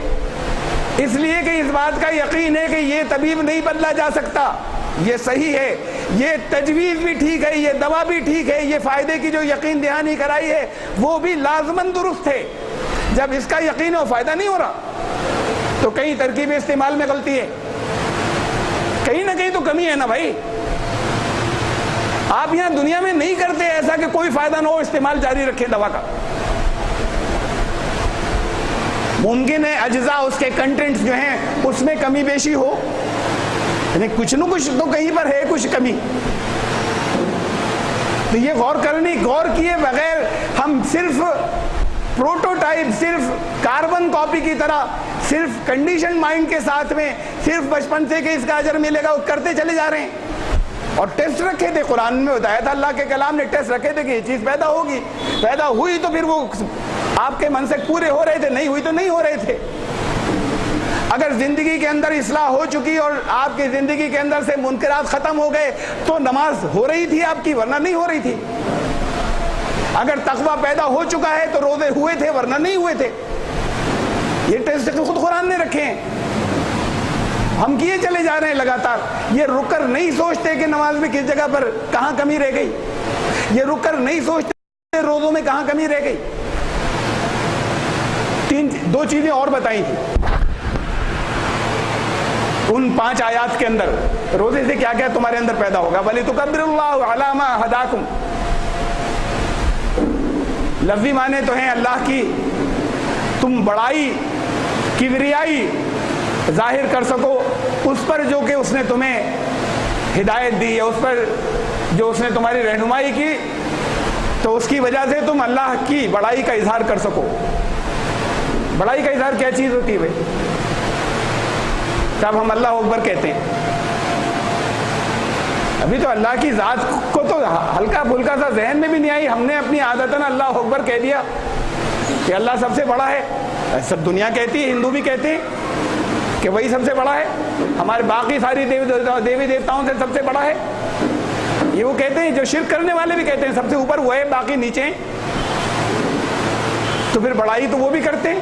اس لیے کہ اس بات کا یقین ہے کہ یہ طبیب نہیں بدلا جا سکتا, یہ صحیح ہے, یہ تجویز بھی ٹھیک ہے, یہ دوا بھی ٹھیک ہے, یہ فائدے کی جو یقین دہانی کرائی ہے وہ بھی لازماً درست ہے. جب اس کا یقین ہے اور فائدہ نہیں ہو رہا تو کہیں ترکیب استعمال میں غلطی ہے, کہیں نہ کہیں تو کمی ہے نا بھائی. آپ یہاں دنیا میں نہیں کرتے ایسا کہ کوئی فائدہ نہ ہو, استعمال جاری رکھیں دوا کا. ممکن ہے اجزاء اس کے کنٹینٹس جو ہیں اس میں کمی بیشی ہو, یعنی کچھ نہ کچھ تو کہیں پر ہے کچھ کمی. تو یہ غور کیے بغیر ہم صرف پروٹوٹائپ, صرف کاربن کاپی کی طرح, صرف کنڈیشن مائنڈ کے ساتھ میں, صرف بچپن سے کہ اس کا اجر ملے گا وہ کرتے چلے جا رہے ہیں. اور ٹیسٹ رکھے تھے, قرآن میں بتایا تھا, اللہ کے کلام نے ٹیسٹ رکھے تھے کہ یہ چیز پیدا ہوگی, پیدا ہوئی تو پھر وہ آپ کے منصب پورے ہو رہے تھے, نہیں ہوئی تو نہیں ہو رہے تھے. اگر زندگی کے اندر اصلاح ہو چکی اور آپ کی زندگی کے اندر سے منکرات ختم ہو گئے تو نماز ہو رہی تھی آپ کی, ورنہ نہیں ہو رہی تھی. اگر تقویٰ پیدا ہو چکا ہے تو روزے ہوئے تھے ورنہ نہیں ہوئے تھے. یہ ٹیسٹ خود قرآن نے رکھے ہیں, ہم کیے چلے جا رہے ہیں لگاتار. یہ رک کر نہیں سوچتے کہ نماز میں کس جگہ پر کہاں کمی رہ گئی, یہ رک کر نہیں سوچتے روزوں میں کہاں کمی رہ گئی. دو چیزیں اور بتائی تھی ان 5 آیات کے اندر, روزے سے کیا کیا تمہارے اندر پیدا ہوگا. وَلِتُكَبِّرُوا اللَّهَ عَلَىٰ مَا هَدَاكُمْ, لفظی معنی تو ہیں اللہ کی تم بڑائی کبریائی ظاہر کر سکو اس پر جو کہ اس نے تمہیں ہدایت دی ہے, اس پر جو اس نے تمہاری رہنمائی کی, تو اس کی وجہ سے تم اللہ کی بڑائی کا اظہار کر سکو. بڑائی کا اظہار کیا چیز ہوتی ہے بھائی؟ تب ہم اللہ اکبر کہتے ہیں, ابھی تو اللہ کی ذات کو تو ہلکا پھلکا سا ذہن میں بھی نہیں آئی, ہم نے اپنی عادتاً اللہ اکبر کہہ دیا کہ اللہ سب سے بڑا ہے. سب دنیا کہتی ہے, ہندو بھی کہتے ہیں کہ وہی سب سے بڑا ہے, ہمارے باقی ساری دیوی دیوتاؤں سے سب سے بڑا ہے. یہ وہ کہتے ہیں, جو شرک کرنے والے بھی کہتے ہیں سب سے اوپر وہ ہے, باقی نیچے ہیں. تو پھر بڑائی تو وہ بھی کرتے ہیں,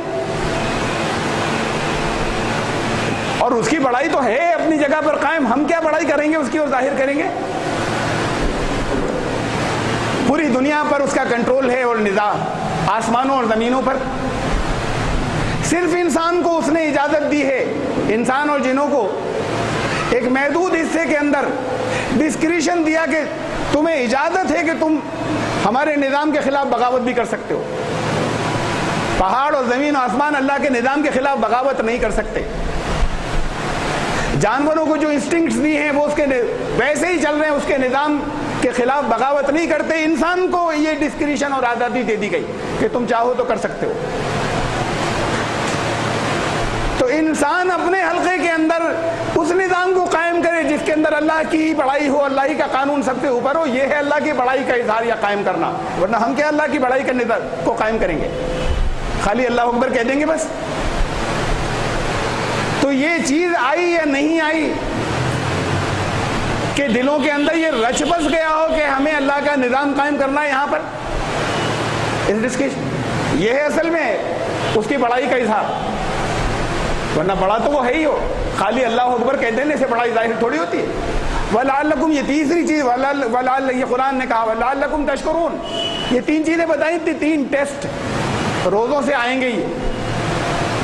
اور اس کی بڑائی تو ہے اپنی جگہ پر قائم. ہم کیا بڑائی کریں گے اس کی اور ظاہر کریں گے؟ پوری دنیا پر اس کا کنٹرول ہے اور نظام, آسمانوں اور زمینوں پر. صرف انسان کو اس نے اجازت دی ہے, انسان اور جنوں کو ایک محدود حصے کے اندر ڈسکریشن دیا کہ تمہیں اجازت ہے کہ تم ہمارے نظام کے خلاف بغاوت بھی کر سکتے ہو. پہاڑ اور زمین اور آسمان اللہ کے نظام کے خلاف بغاوت نہیں کر سکتے. جانوروں کو جو انسٹنکٹس دی ہیں وہ اس کے ویسے ہی چل رہے ہیں, اس کے نظام کے خلاف بغاوت نہیں کرتے. انسان کو یہ ڈسکریشن اور آزادی دے دی گئی کہ تم چاہو تو کر سکتے ہو. تو انسان اپنے حلقے کے اندر اس نظام کو قائم کرے جس کے اندر اللہ کی بڑائی ہو, اللہ ہی کا قانون سب سے اوپر ہو. یہ ہے اللہ کی بڑائی کا اظہار یا قائم کرنا. ورنہ ہم کیا اللہ کی بڑائی کا نظام کو قائم کریں گے؟ خالی اللہ اکبر کہہ دیں گے بس. تو یہ چیز آئی یا نہیں آئی کہ دلوں کے اندر یہ رچ بس گیا ہو کہ ہمیں اللہ کا نظام قائم کرنا ہے یہاں پر, یہ ہے اصل میں اس کی بڑائی کا اظہار. ورنہ بڑا تو وہ ہے ہی ہو, خالی اللہ اکبر کہہ دینے سے بڑائی ظاہر تھوڑی ہوتی ہے. وَلَعَلَّكُمْ, یہ تیسری چیز, یہ قرآن نے کہا وَلَعَلَّكُمْ تَشْكُرُونَ. یہ 3 چیزیں بتائیں تھی, 3 ٹیسٹ روزوں سے آئیں گے. یہ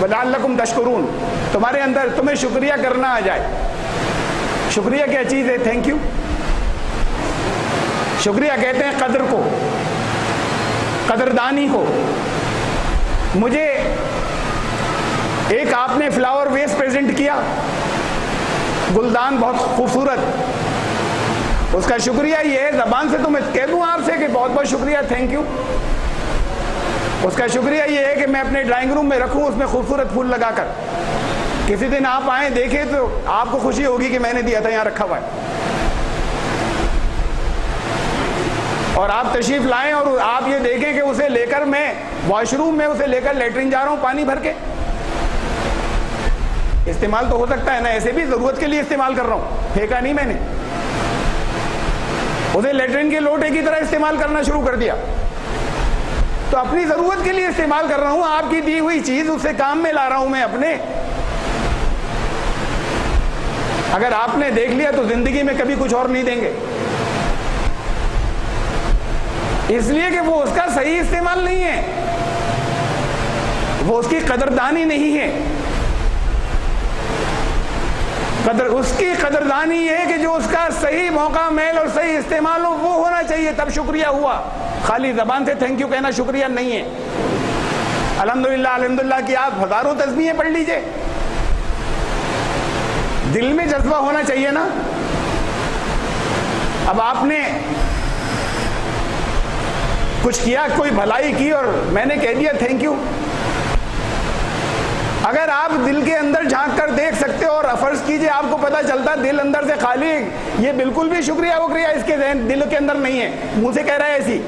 وَلَعَلَّكُمْ تَشْكُرُونَ, تمہارے اندر تمہیں شکریہ کرنا آ جائے. شکریہ کیا چیز ہے؟ Thank you. شکریہ کہتے ہیں قدر کو, قدردانی کو. مجھے ایک آپ نے فلاور ویس پریزنٹ کیا, گلدان بہت خوبصورت, اس کا شکریہ یہ ہے, زبان سے تو میں کہہ دوں آپ سے کہ بہت بہت شکریہ, تھینک یو. اس کا شکریہ یہ ہے کہ میں اپنے ڈرائنگ روم میں رکھوں اس میں خوبصورت پھول لگا کر. کسی دن آپ آئیں دیکھیں تو آپ کو خوشی ہوگی کہ میں نے دیا تھا, یہاں رکھا ہوا ہے. اور آپ تشریف لائیں اور آپ یہ دیکھیں کہ اسے لے کر میں واش روم میں اسے لے کر لیٹرین جا رہا ہوں پانی بھر کے. استعمال تو ہو سکتا ہے نا, ایسے بھی ضرورت کے لیے استعمال کر رہا ہوں, پھینکا نہیں میں نے. اسے لیٹرین کے لوٹے کی طرح استعمال کرنا شروع کر دیا. تو اپنی ضرورت کے لیے استعمال کر رہا ہوں, آپ کی دی ہوئی چیز اسے کام میں لا رہا ہوں میں اپنے. اگر آپ نے دیکھ لیا تو زندگی میں کبھی کچھ اور نہیں دیں گے, اس لیے کہ وہ اس کا صحیح استعمال نہیں ہے, وہ اس کی قدردانی نہیں ہے. اس کی قدردانی یہ ہے کہ جو اس کا صحیح موقع میل اور صحیح استعمال ہو وہ ہونا چاہیے, تب شکریہ ہوا. خالی زبان سے تھینک یو کہنا شکریہ نہیں ہے. الحمدللہ الحمدللہ کی آپ ہزاروں تسبیحیں پڑھ لیجئے, دل میں جذبہ ہونا چاہیے نا. اب آپ نے کچھ کیا, کوئی بھلائی کی اور میں نے کہہ دیا تھینک یو. اگر آپ دل کے اندر جھانک کر دیکھ سکتے ہو اور فرض کیجئے آپ کو پتہ چلتا دل اندر سے خالی, یہ بالکل بھی شکریہ وکریہ اس کے دل کے اندر نہیں ہے, منہ سے کہہ رہا ہے ایسی,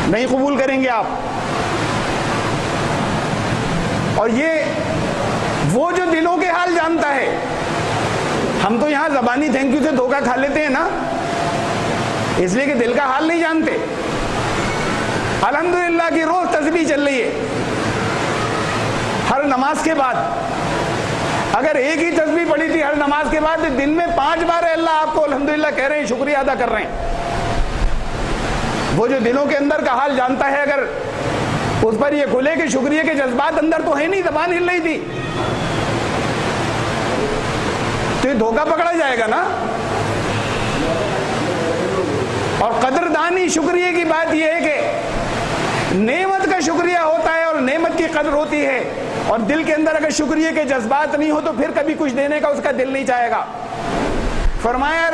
نہیں قبول کریں گے آپ. اور یہ وہ جو دلوں کے حال جانتا ہے. ہم تو یہاں زبانی تھینک یو سے دھوکہ کھا لیتے ہیں نا, اس لیے کہ دل کا حال نہیں جانتے. الحمدللہ کی روز تسبیح چل رہی ہے, ہر نماز کے بعد اگر ایک ہی تسبیح پڑھی تھی ہر نماز کے بعد, دن میں 5 بار اللہ آپ کو الحمدللہ کہہ رہے ہیں, شکریہ ادا کر رہے ہیں. وہ جو دلوں کے اندر کا حال جانتا ہے, اگر اس پر یہ کھلے کہ شکریہ کے جذبات اندر تو ہے نہیں, زبان ہل رہی تھی, تو یہ دھوکہ پکڑا جائے گا نا. اور قدردانی شکریہ کی بات یہ ہے کہ نعمت کا شکریہ ہوتا ہے اور نعمت کی قدر ہوتی ہے, اور دل کے اندر اگر شکریہ کے جذبات نہیں ہو تو پھر کبھی کچھ دینے کا اس کا دل نہیں چاہے گا. فرمایا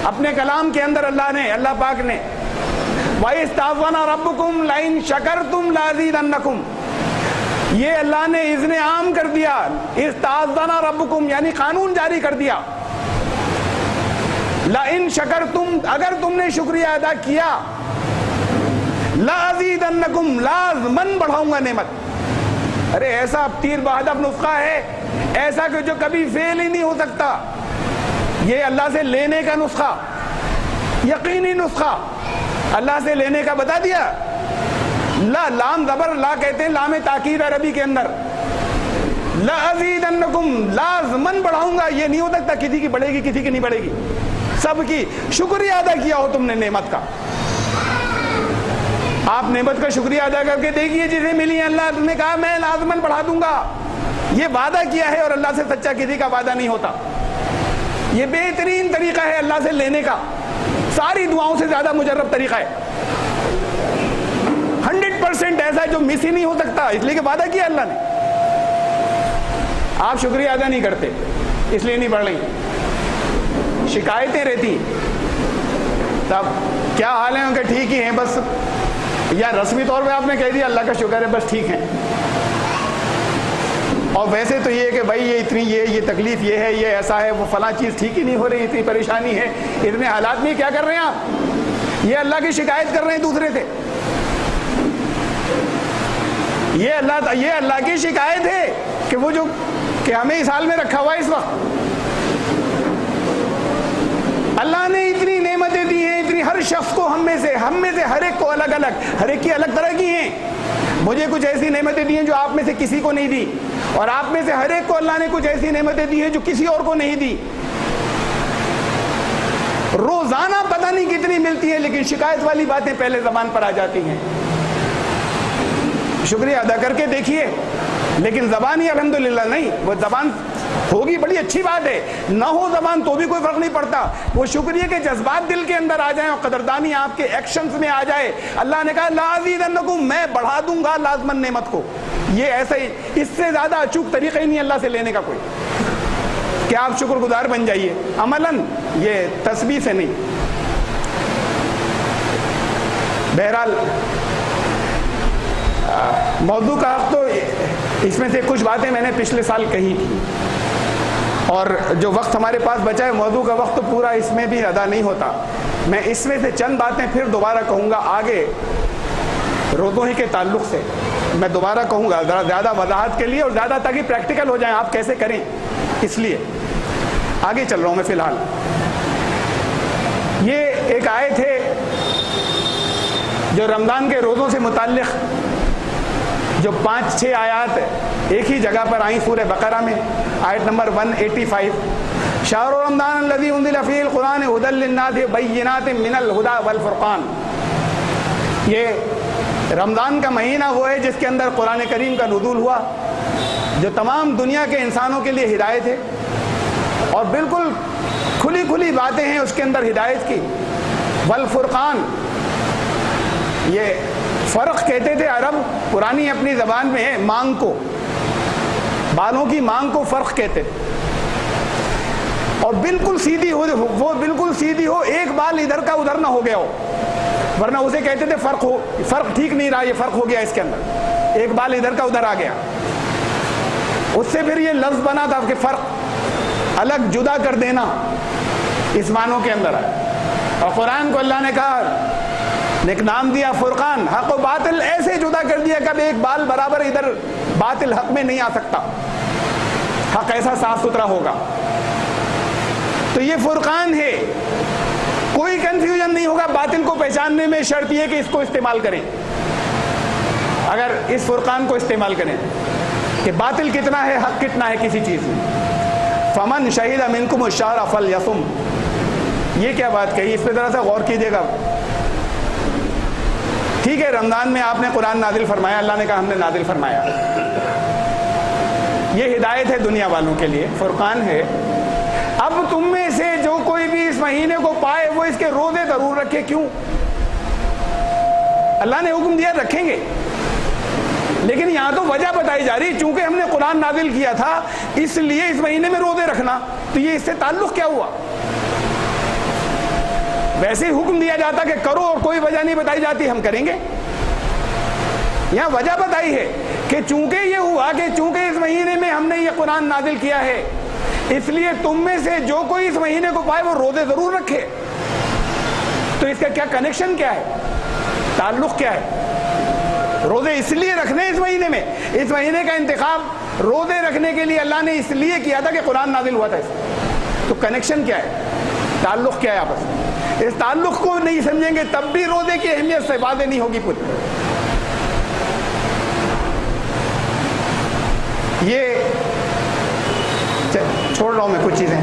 اپنے کلام کے اندر اللہ پاک نے وَإِسْتَأْذَنَ رَبُّكُمْ لَئِن شَكَرْتُمْ لَأَزِيدَنَّكُمْ, یہ اللہ نے اذن عام کر دیا. استعاذنا ربکم یعنی قانون جاری کر دیا. لَئِن شَكَرْتُمْ, اگر تم نے شکریہ ادا کیا, لَأَزِيدَنَّكُمْ, لازماً بڑھاؤں گا نعمت. ارے ایسا تیر بہادر نسخہ ہے, ایسا کہ جو کبھی فیل ہی نہیں ہو سکتا. یہ اللہ سے لینے کا نسخہ, یقینی نسخہ, اللہ سے لینے کا بتا دیا. لا, لام زبر لا کہتے ہیں, لام تاکید عربی کے اندر. لَأَزِيدَنَّكُمْ, لازماً بڑھاؤں گا. یہ نہیں ہو سکتا کسی کی بڑھے گی کسی کی نہیں بڑھے گی, سب کی. شکریہ ادا کیا ہو تم نے نعمت کا, آپ نعمت کا شکریہ ادا کر کے دیکھیے جسے ملی ہے. اللہ نے کہا میں لازماً بڑھا دوں گا, یہ وعدہ کیا ہے, اور اللہ سے سچا کسی کا وعدہ نہیں ہوتا. یہ بہترین طریقہ ہے اللہ سے لینے کا, ساری دعاؤں سے زیادہ مجرب طریقہ ہے. 100% ایسا ہے جو مس ہی نہیں ہو سکتا, اس لیے کہ وعدہ کیا اللہ نے. آپ شکریہ ادا نہیں کرتے, اس لیے نہیں بڑھ رہی, شکایتیں رہتی. تب کیا حال ہے ان کے, ٹھیک ہی ہیں بس, یا رسمی طور پہ آپ نے کہہ دیا اللہ کا شکر ہے بس ٹھیک ہیں. اور ویسے تو یہ کہ بھائی یہ اتنی یہ تکلیف یہ ہے, یہ ایسا ہے, وہ فلاں چیز ٹھیک ہی نہیں ہو رہی, اتنی پریشانی ہے, اتنے حالات میں کیا کر رہے ہیں آپ؟ یہ اللہ کی شکایت کر رہے ہیں دوسرے سے. یہ اللہ کی شکایت ہے کہ وہ جو کہ ہمیں اس حال میں رکھا ہوا ہے اس وقت. اللہ نے اتنی نعمتیں دی ہیں, اتنی, ہر شخص کو ہم میں سے ہر ایک کو الگ الگ, ہر ایک کی الگ طرح کی ہیں. مجھے کچھ ایسی نعمتیں دی ہیں جو آپ میں سے کسی کو نہیں دی, اور آپ میں سے ہر ایک کو اللہ نے کچھ ایسی نعمتیں دی ہیں جو کسی اور کو نہیں دی. روزانہ پتہ نہیں کتنی ملتی ہیں, لیکن شکایت والی باتیں پہلے زبان پر آ جاتی ہیں. شکریہ ادا کر کے دیکھیے, لیکن زبان ہی الحمدللہ نہیں. وہ زبان ہوگی بڑی اچھی بات ہے, نہ ہو زبان تو بھی کوئی فرق نہیں پڑتا. وہ شکریہ کے جذبات دل کے اندر آ جائیں اور قدردانی آپ کے ایکشنز میں آ جائے. اللہ نے کہا لَأَزِيدَنَّكُمْ, میں بڑھا دوں گا لازماً نعمت کو. یہ ایسا ہی, اس سے زیادہ اچوک طریقہ ہی نہیں اللہ سے لینے کا کوئی, کہ آپ شکر گزار بن جائیے عملاً, یہ تسبیح سے نہیں. بہرحال موضوع کا حق تو اس میں سے کچھ باتیں میں نے پچھلے سال کہی تھی, اور جو وقت ہمارے پاس بچا ہے موضوع کا وقت تو پورا اس میں بھی ادا نہیں ہوتا. میں اس میں سے چند باتیں پھر دوبارہ کہوں گا آگے روزوں ہی کے تعلق سے، میں دوبارہ کہوں گا ذرا زیادہ وضاحت کے لیے اور زیادہ تاکہ پریکٹیکل ہو جائیں آپ کیسے کریں، اس لیے آگے چل رہا ہوں میں فی الحال۔ یہ ایک آیت ہے جو رمضان کے روزوں سے متعلق جو 5-6 آیات ایک ہی جگہ پر آئیں سورہ بقرہ میں، آیت نمبر 185، شہر رمضان الذی انزل فیہ القرآن ھدی للناس بینات من الھدی والفرقان۔ یہ رمضان کا مہینہ وہ ہے جس کے اندر قرآن کریم کا نزول ہوا، جو تمام دنیا کے انسانوں کے لیے ہدایت ہے، اور بالکل کھلی کھلی باتیں ہیں اس کے اندر ہدایت کی۔ والفرقان، یہ فرق کہتے تھے عرب پرانی اپنی زبان میں ہے مانگ کو، بالوں کی مانگ کو فرق کہتے تھے، اور بالکل سیدھی ہو، وہ بالکل سیدھی ہو، ایک بال ادھر کا ادھر نہ ہو گیا ہو، ورنہ اسے کہتے تھے فرق ٹھیک نہیں رہا، یہ فرق ہو گیا اس کے اندر، ایک بال ادھر کا ادھر آ گیا۔ اس سے پھر یہ لفظ بنا تھا کہ فرق، الگ جدا کر دینا، اس معنوں کے اندر ہے۔ اور قرآن کو اللہ نے کہا، ایک نام دیا فرقان، حق و باطل ایسے جدا کر دیا کہ اب ایک بال برابر ادھر باطل حق میں نہیں آ سکتا، حق ایسا صاف ستھرا ہوگا۔ تو یہ فرقان ہے، کوئی کنفیوژن نہیں ہوگا باطل کو پہچاننے میں، شرط یہ کہ اس کو استعمال کریں۔ اگر اس فرقان کو استعمال کریں کہ باطل کتنا ہے حق کتنا ہے کسی چیز میں، فمن شہید منکم الشہر فلیصم، یہ کیا بات کہی، اس پہ ذرا سا غور کیجیے گا۔ ٹھیک ہے، رمضان میں آپ نے قرآن نازل فرمایا، اللہ نے کہا ہم نے نازل فرمایا، یہ ہدایت ہے دنیا والوں کے لیے، فرقان ہے۔ اب تم میں سے جو کوئی بھی اس مہینے کو پائے وہ اس کے روزے ضرور رکھے۔ کیوں؟ اللہ نے حکم دیا رکھیں گے، لیکن یہاں تو وجہ بتائی جا رہی، چونکہ ہم نے قرآن نازل کیا تھا اس لیے اس مہینے میں روزے رکھنا، تو یہ اس سے تعلق کیا ہوا؟ ویسے ہی حکم دیا جاتا کہ کرو اور کوئی وجہ نہیں بتائی جاتی ہم کریں گے، یہاں وجہ بتائی ہے کہ چونکہ یہ ہوا کہ چونکہ اس مہینے میں ہم نے یہ قرآن نازل کیا ہے اس لیے تم میں سے جو کوئی اس مہینے کو پائے وہ روزے ضرور رکھے۔ تو اس کا کیا کنیکشن کیا ہے، تعلق کیا ہے؟ روزے اس لیے رکھنے اس مہینے میں، اس مہینے کا انتخاب روزے رکھنے کے لیے اللہ نے اس لیے کیا تھا کہ قرآن نازل ہوا تھا اس میں۔ تو کنیکشن کیا ہے، تعلق کیا ہے آپس میں؟ اس تعلق کو نہیں سمجھیں گے تب بھی روزے کی اہمیت سے واضح نہیں ہوگی پوری۔ یہ چھوڑ رہا ہوں میں کچھ چیزیں۔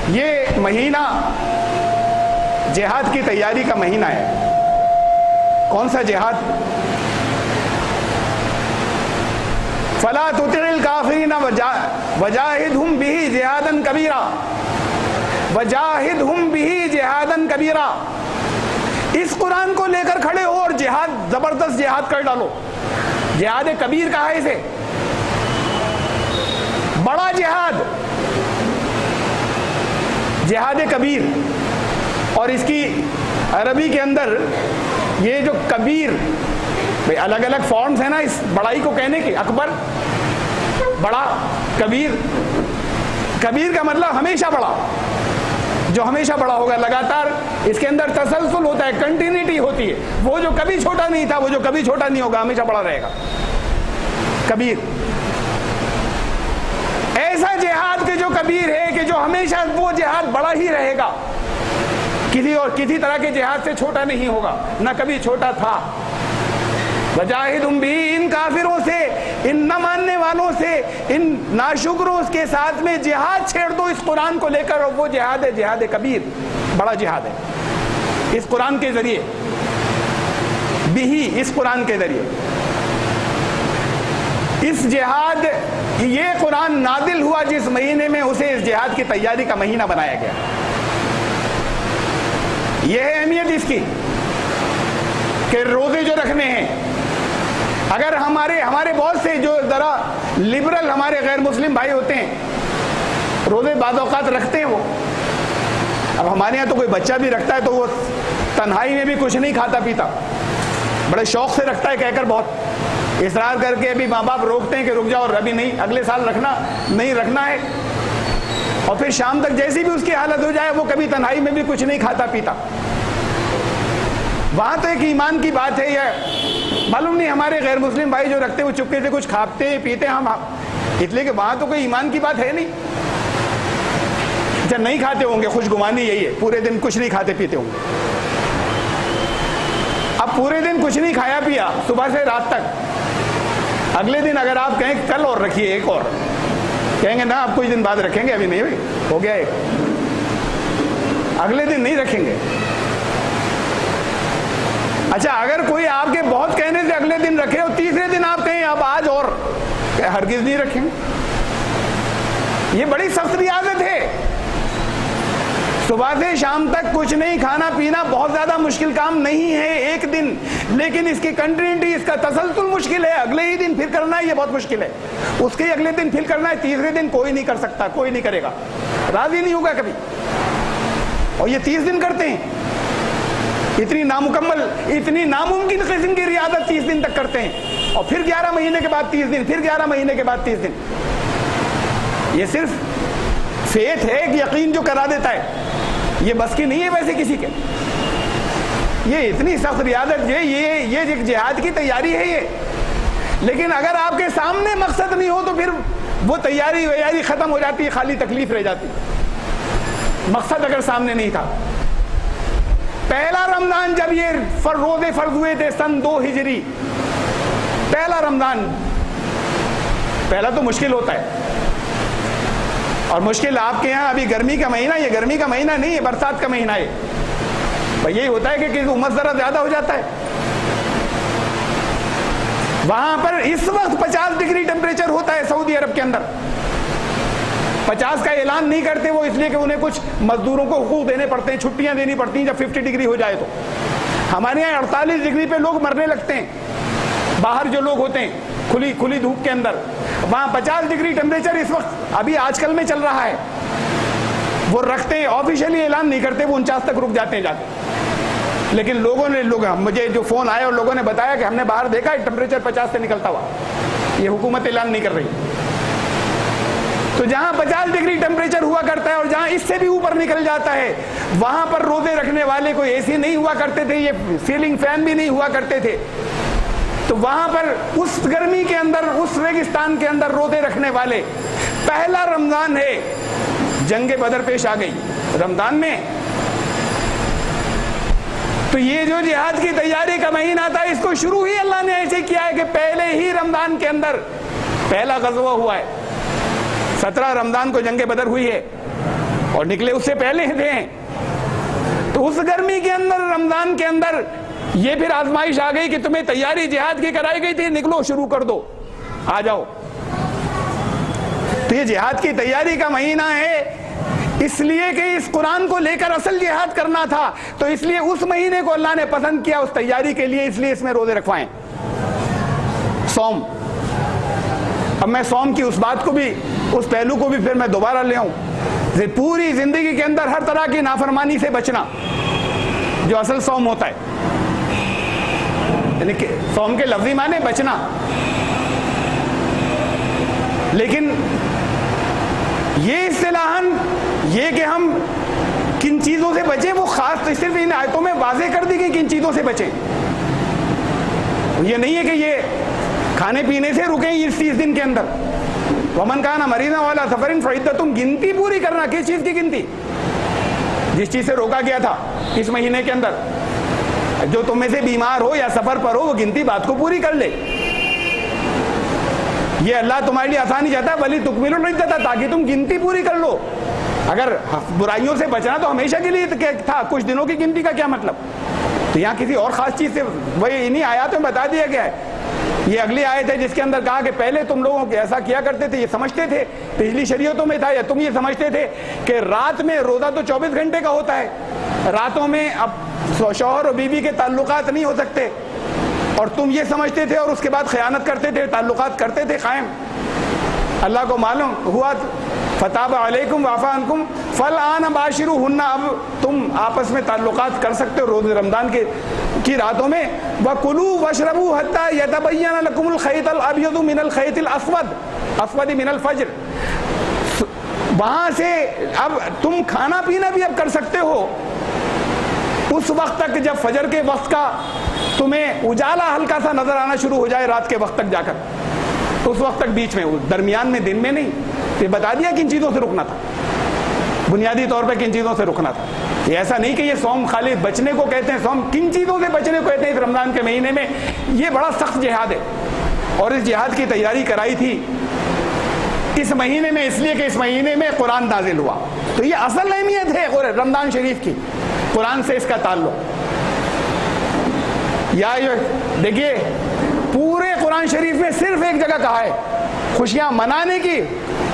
یہ مہینہ جہاد کی تیاری کا مہینہ ہے۔ کون سا جہاد؟ فلا تطع الکافرین وجاہدہم بہ جہادا کبیرا، وجاہدہم بہ جہادا کبیرا۔ اس قرآن کو لے کر کھڑے ہو اور جہاد، زبردست جہاد کر ڈالو۔ جہاد کبیر کہا ہے اسے، بڑا جہاد، جہاد کبیر۔ اور اس کی عربی کے اندر یہ جو کبیر، الگ الگ فارمز ہیں نا اس بڑائی کو کہنے کے، اکبر، بڑا، کبیر۔ کبیر کا مطلب ہمیشہ بڑا، جو ہمیشہ بڑا ہوگا، لگاتار اس کے اندر تسلسل ہوتا ہے، کنٹینیوٹی ہوتی ہے۔ وہ جو کبھی چھوٹا نہیں تھا وہ جو کبھی چھوٹا نہیں ہوگا، ہمیشہ بڑا رہے گا، کبیر۔ ایسا جہاد کہ جو کبیر ہے، کہ جو ہمیشہ وہ جہاد بڑا ہی رہے گا، کسی طرح کے جہاد سے چھوٹا نہیں ہوگا، نہ کبھی چھوٹا تھا۔ وجاہدہم بہ، ان کافروں سے، ان نہ ماننے والوں سے، ان ناشکروں کے ساتھ میں جہاد چھیڑ دو اس قرآن کو لے کر، اور وہ جہاد ہے جہاد کبیر، بڑا جہاد ہے۔ اس قرآن کے ذریعے، بہ، اس قرآن کے ذریعے، اس جہاد، یہ قرآن نازل ہوا جس مہینے میں، اسے اس جہاد کی تیاری کا مہینہ بنایا گیا۔ یہ ہے اہمیت اس کی کہ روزے جو رکھنے ہیں، اگر ہمارے بہت سے جو ذرا لبرل ہمارے غیر مسلم بھائی ہوتے ہیں، روزے بعض اوقات رکھتے ہیں وہ۔ اب ہمارے یہاں تو کوئی بچہ بھی رکھتا ہے تو وہ تنہائی میں بھی کچھ نہیں کھاتا پیتا، بڑے شوق سے رکھتا ہے، کہہ کر بہت اصرار کر کے بھی ماں باپ روکتے ہیں کہ رک جاؤ، ابھی نہیں، اگلے سال رکھنا، نہیں رکھنا ہے۔ اور پھر شام تک جیسی بھی اس کی حالت ہو جائے وہ کبھی تنہائی میں بھی کچھ نہیں کھاتا پیتا. وہاں تو ایک ایمان کی بات ہے. یہ معلوم نہیں ہمارے غیر مسلم بھائی جو رکھتے وہ چپکے سے کچھ کھاتے پیتے ہم اس لیے کہ وہاں تو کوئی ایمان کی بات ہے نہیں. جب نہیں کھاتے ہوں گے خوشگمانی یہی ہے, پورے دن کچھ نہیں کھاتے پیتے ہوں گے. اب پورے دن کچھ نہیں کھایا پیا صبح سے رات تک, اگلے دن اگر آپ کہیں کل اور رکھیے ایک اور, کہیں گے نا آپ کچھ دن بعد رکھیں گے, ابھی نہیں ہوئی ہو گیا ایک, اگلے دن نہیں رکھیں گے. اچھا اگر کوئی آپ کے بہت کہنے سے اگلے دن رکھے اور تیسرے دن آپ کہیں اب آج اور, ہرگز نہیں رکھیں. یہ بڑی سخت ریاضت ہے. صبح سے شام تک کچھ نہیں کھانا پینا بہت زیادہ مشکل کام نہیں ہے ایک دن, لیکن اس کی کنٹینیوٹی, اس کا تسلسل مشکل ہے. اگلے ہی دن پھر کرنا ہے یہ بہت مشکل ہے, اس کے اگلے دن پھر کرنا ہے, تیسرے دن کوئی نہیں کر سکتا, کوئی نہیں کرے گا, راضی نہیں ہوگا کبھی. اور یہ 30 دن کرتے ہیں. اتنی نامکمل, اتنی ناممکن قسم کی ریاضت 30 دن تک کرتے ہیں, اور پھر 11 مہینے کے بعد 30 دن, پھر 11 مہینے کے بعد 30 دن. یہ صرف فیتھ ہے, ایک یقین جو کرا دیتا ہے, یہ بس کی نہیں ہے ویسے کسی کے. یہ اتنی سخت ریاضت ہے, یہ جہاد کی تیاری ہے یہ. لیکن اگر آپ کے سامنے مقصد نہیں ہو تو پھر وہ تیاری ویاری ختم ہو جاتی ہے, خالی تکلیف رہ جاتی. مقصد اگر سامنے نہیں تھا. پہلا رمضان جب یہ روزے فرض ہوئے تھے سن 2 ہجری, پہلا رمضان, پہلا تو مشکل ہوتا ہے, اور مشکل آپ کے یہاں ابھی گرمی کا مہینہ, یہ گرمی کا مہینہ نہیں ہے, برسات کا مہینہ ہے. بھائی یہی ہوتا ہے کہ امت ذرا زیادہ ہو جاتا ہے. وہاں پر اس وقت 50 ڈگری ٹیمپریچر ہوتا ہے سعودی عرب کے اندر. 50 کا اعلان نہیں کرتے وہ, اس لیے کہ انہیں کچھ مزدوروں کو حقوق دینے پڑتے ہیں, چھٹیاں دینی پڑتی ہیں جب 50 ڈگری ہو جائے تو. ہمارے یہاں 48 ڈگری پہ لوگ مرنے لگتے ہیں, باہر جو لوگ ہوتے ہیں کھلی دھوپ کے اندر. وہاں 50 ڈگری ٹیمپریچر اس وقت ابھی آج کل میں چل رہا ہے. وہ رکھتے ہیں, آفیشیلی اعلان نہیں کرتے, وہ 49 تک رک جاتے ہیں جا کے. لیکن مجھے جو فون آئے اور لوگوں نے بتایا کہ ہم نے باہر دیکھا ہے ٹیمپریچر 50 سے نکلتا ہوا. یہ حکومت اعلان نہیں کر رہی. تو جہاں 50 ڈگری ٹیمپریچر ہوا کرتا ہے اور جہاں اس سے بھی اوپر نکل جاتا ہے, وہاں پر روزے رکھنے والے کوئی اے سی نہیں ہوا کرتے تھے, یہ سیلنگ فین بھی نہیں ہوا کرتے تھے. تو وہاں پر اس گرمی کے اندر, اس ریگستان کے اندر روزے رکھنے والے, پہلا رمضان ہے, جنگ بدر پیش آ گئی رمضان میں. تو یہ جو جہاد کی تیاری کا مہینہ تھا, اس کو شروع ہی اللہ نے ایسے کیا ہے کہ پہلے ہی رمضان کے اندر پہلا غزوہ ہوا ہے. 17 رمضان کو جنگ بدر ہوئی ہے اور نکلے اس سے پہلے تھے. تو اس گرمی کے اندر, رمضان کے اندر یہ پھر آزمائش آ گئی کہ تمہیں تیاری جہاد کی کرائی گئی تھی, نکلو شروع کر دو, آ جاؤ. تو یہ جہاد کی تیاری کا مہینہ ہے, اس لیے کہ اس قرآن کو لے کر اصل جہاد کرنا تھا. تو اس لیے اس مہینے کو اللہ نے پسند کیا اس تیاری کے لیے, اس لیے اس میں روزے رکھوائیں. صوم, اب میں صوم کی اس بات کو بھی, اس پہلو کو بھی پھر میں دوبارہ لے آؤں. پوری زندگی کے اندر ہر طرح کی نافرمانی سے بچنا جو اصل صوم ہوتا ہے, یعنی کہ صوم کے لفظی معنی بچنا. لیکن یہ اصطلاحاً یہ کہ ہم کن چیزوں سے بچیں, وہ خاص صرف ان آیتوں میں واضح کر دی گئی کن چیزوں سے بچیں. یہ نہیں ہے کہ یہ کھانے پینے سے رکیں اس 30 دن کے اندر. ومن کان مریضا وعلی سفر فعدۃ, گنتی پوری کرنا. کس چیز کی گنتی؟ جس چیز سے روکا گیا تھا اس مہینے کے اندر. جو تم میں سے بیمار ہو یا سفر پر ہو, وہ گنتی بات کو پوری کر لے. یہ اللہ تمہارے لیے آسانی چاہتا ہے, ولی تکملوا العدۃ, تاکہ تم گنتی پوری کر لو. اگر برائیوں سے بچنا تو ہمیشہ کے لیے تھا, کچھ دنوں کی گنتی کا کیا مطلب؟ تو یہاں کسی اور خاص چیز سے, وہی انہی آیاتوں میں بتا دیا گیا ہے. یہ اگلی آیت ہے جس کے اندر کہا کہ پہلے تم لوگوں کے ایسا کیا کرتے تھے, یہ سمجھتے تھے, پچھلی شریعتوں میں تھا, یا تم یہ سمجھتے تھے کہ رات میں روزہ تو 24 گھنٹے کا ہوتا ہے, راتوں میں اب شوہر اور بیوی کے تعلقات نہیں ہو سکتے, اور تم یہ سمجھتے تھے اور اس کے بعد خیانت کرتے تھے, تعلقات کرتے تھے قائم. اللہ کو معلوم ہوا فتاب علیکم وعفا عنکم فالآن باشروہن, اب تم آپس میں تعلقات کر سکتے ہو روز رمضان کی راتوں میں. وَكُلُوا وَاشْرَبُوا حَتَّى يَتَبَيَّنَ لَكُمُ الْخَيْطُ الْأَبْيَضُ مِنَ الْخَيْطِ الْأَسْوَدِ مِنَ الْفَجْرِ. وہاں سے اب تم کھانا پینا بھی اب کر سکتے ہو اس وقت تک جب فجر کے وقت کا تمہیں اجالا ہلکا سا نظر آنا شروع ہو جائے رات کے وقت تک جا کر, اس وقت تک بیچ میں, درمیان میں, دن میں نہیں. یہ بتا دیا کن چیزوں سے رکنا تھا, بنیادی طور پہ کن چیزوں سے رکنا تھا. یہ ایسا نہیں کہ یہ صوم خالی بچنے کو کہتے ہیں, صوم کن چیزوں سے بچنے کو کہتے ہیں اس رمضان کے مہینے میں. یہ بڑا سخت جہاد ہے, اور اس جہاد کی تیاری کرائی تھی اس مہینے میں, اس لیے کہ اس مہینے میں قرآن نازل ہوا. تو یہ اصل اہمیت ہے رمضان شریف کی, قرآن سے اس کا تعلق. یا دیکھیے پورے قرآن شریف میں صرف ایک جگہ کہا ہے خوشیاں منانے کی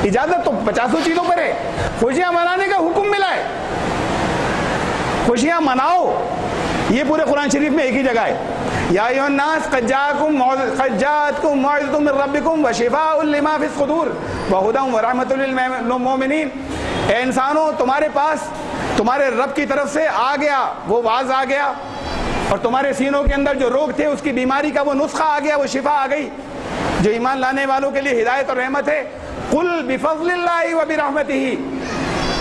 اجازت تو 50 چیزوں پر ہے, خوشیاں منانے کا حکم ملا ہے, خوشیاں مناؤ, یہ پورے قرآن شریف میں ایک ہی جگہ ہے. یا ایھا الناس قد جاءتکم موعظۃ من ربکم وشفاء لما فی الصدور وہدی ورحمۃ للمؤمنین. اے انسانوں, تمہارے پاس تمہارے رب کی طرف سے آ گیا وہ واعظ آ گیا, اور تمہارے سینوں کے اندر جو روگ تھے اس کی بیماری کا وہ نسخہ آ گیا, وہ شفا آ گئی, جو ایمان لانے والوں کے لیے ہدایت اور رحمت ہے. قل بفضل اللہ وبرحمتہ,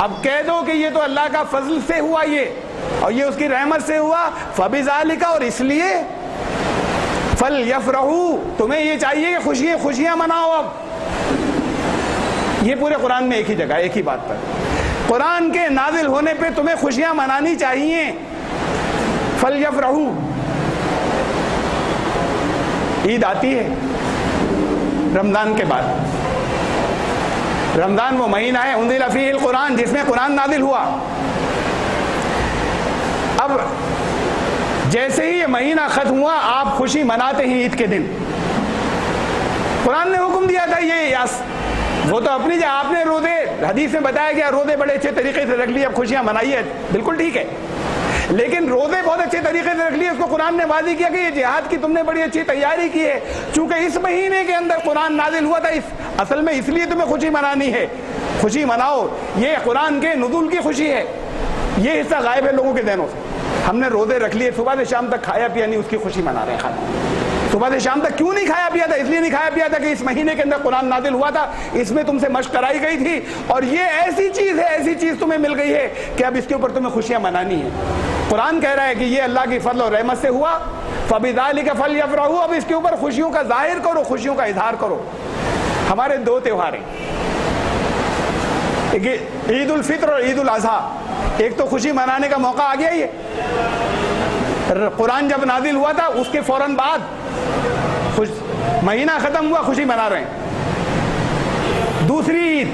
اب کہہ دو کہ یہ تو اللہ کا فضل سے ہوا یہ, اور یہ اس کی رحمت سے ہوا. فبذالک, اور اس لیے فلیفرحوا, تمہیں یہ چاہیے کہ خوشیاں مناؤ. اب یہ پورے قرآن میں ایک ہی جگہ, ایک ہی بات پر, قرآن کے نازل ہونے پہ تمہیں خوشیاں منانی چاہیے. فلیفرحوا, عید آتی ہے رمضان کے بعد. رمضان وہ مہینہ ہے انزل فیہ القرآن, جس میں قرآن نازل ہوا. اب جیسے ہی یہ مہینہ ختم ہوا آپ خوشی مناتے ہیں عید کے دن. قرآن نے حکم دیا تھا یہ وہ تو اپنی جگہ, آپ نے روزے, حدیث میں بتایا گیا روزے بڑے اچھے طریقے سے رکھ لیے, اب خوشیاں منائیے, بالکل ٹھیک ہے, لیکن روزے بہت اچھے طریقے سے رکھ لیے, اس کو قرآن نے واضح کیا کہ یہ جہاد کی تم نے بڑی اچھی تیاری کی ہے, چونکہ اس مہینے کے اندر قرآن نازل ہوا تھا, اصل میں اس لیے تمہیں خوشی منانی ہے. خوشی مناؤ, یہ قرآن کے نزول کی خوشی ہے. یہ حصہ غائب ہے لوگوں کے ذہنوں سے. ہم نے روزے رکھ لیے, صبح سے شام تک کھایا پیا نہیں, اس کی خوشی منا رہے ہیں. صبح سے شام تک کیوں نہیں کھایا پیا تھا؟ اس لیے نہیں کھایا پیا تھا کہ اس مہینے کے اندر قرآن نازل ہوا تھا, اس میں تم سے مشق کرائی گئی تھی, اور یہ ایسی چیز ہے, ایسی چیز تمہیں مل گئی ہے کہ اب اس کے اوپر تمہیں خوشیاں منانی ہیں. قرآن کہہ رہا ہے کہ یہ اللہ کی فضل اور رحمت سے ہوا. فبذالک فلیفرحوا, اب اس کے اوپر خوشیوں کا ظاہر کرو, خوشیوں کا اظہار کرو. ہمارے 2 تہوار ہیں, عید الفطر اور عید الاضحیٰ. ایک تو خوشی منانے کا موقع آ گیا, یہ قرآن جب نازل ہوا تھا اس کے فوراً بعد مہینہ ختم ہوا, خوشی منا رہے ہیں. دوسری عید,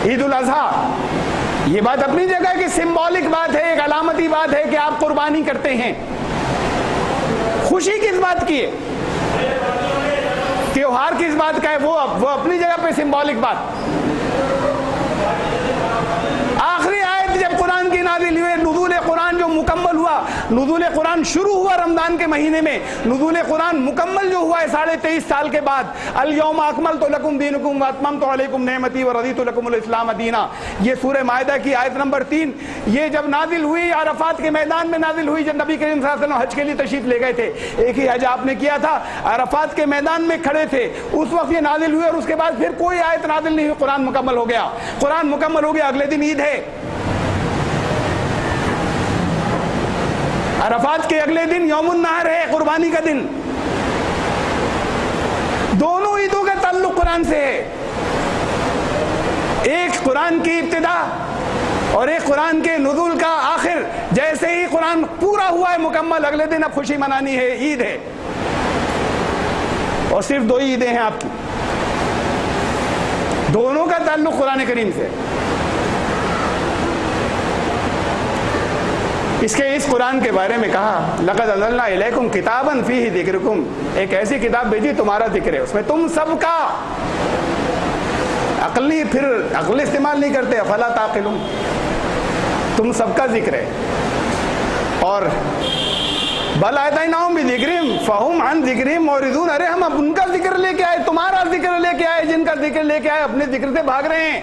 عید الاضحیٰ, یہ بات اپنی جگہ کہ سمبولک بات ہے, ایک علامتی بات ہے کہ آپ قربانی کرتے ہیں. خوشی کس بات کی ہے, تیوہار کس بات کا ہے, وہ اپنی جگہ پہ سمبولک بات. آخری آیت جب قرآن کی نازل ہوئی, نزول قرآن جو مکمل ہوا, نزول قرآن شروع ہوا رمضان کے مہینے میں, نزول قرآن مکمل جو ہوا ہے 23.5 سال کے بعد. الیوم اکملت لکم دینکم واتممت علیکم نعمتی ورضیت لکم الاسلام دینا, یہ سورہ مائدہ کی آیت نمبر 3. یہ جب نازل ہوئی, عرفات کے میدان میں نازل ہوئی, جب نبی کریم صلی اللہ علیہ وسلم حج کے لیے تشریف لے گئے تھے, ایک ہی حج آپ نے کیا تھا, عرفات کے میدان میں کھڑے تھے, اس وقت یہ نازل ہوئی, اور اس کے بعد پھر کوئی آیت نازل نہیں ہوئی, قرآن مکمل ہو گیا. قرآن مکمل ہو گیا, اگلے دن عید ہے. عرفات کے اگلے دن یوم النحر ہے, قربانی کا دن. دونوں عیدوں کا تعلق قرآن سے ہے, ایک قرآن کی ابتدا اور ایک قرآن کے نزول کا آخر. جیسے ہی قرآن پورا ہوا ہے مکمل, اگلے دن اب خوشی منانی ہے, عید ہے. اور صرف 2 عیدیں ہیں آپ کی, دونوں کا تعلق قرآن کریم سے. اس قرآن کے بارے میں کہا لقد انزلنا الیکم کتابا فیہ ذکرکم, ایک ایسی کتاب بھیجی تمہارا ذکر ہے, اس میں تم سب کا. عقل استعمال نہیں کرتے, افلا تعقلون, تم سب کا ذکر ہے. اور بل آتیناہم بذکرہم فہم عن ذکرہم معرضون, ارے ہم اب ان کا ذکر لے کے آئے, تمہارا ذکر لے کے آئے, جن کا ذکر لے کے آئے اپنے ذکر سے بھاگ رہے ہیں.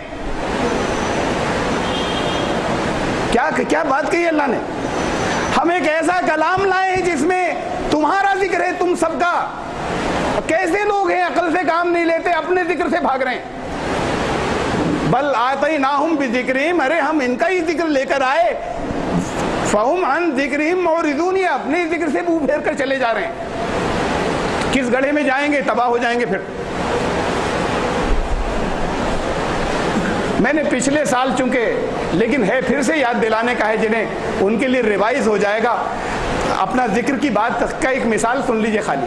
کیا بات کہی اللہ نے, ہم ایک ایسا کلام لائے ہیں جس میں تمہارا ذکر ہے, تم سب کا. کیسے لوگ ہیں عقل سے کام نہیں لیتے, اپنے ذکر سے بھاگ رہے ہیں. بل آتیناہم بذکرہم, ارے ہم ان کا ہی ذکر لے کر آئے, فہم عن ذکرہم معرضون, یہ اپنے ذکر سے منہ پھیر کر چلے جا رہے ہیں. کس گڑھے میں جائیں گے, تباہ ہو جائیں گے. پھر میں نے پچھلے سال چونکہ, لیکن ہے پھر سے یاد دلانے کا ہے جنہیں, ان کے لیے ریوائز ہو جائے گا. اپنا ذکر کی بات کا ایک مثال سن لیجئے خالی.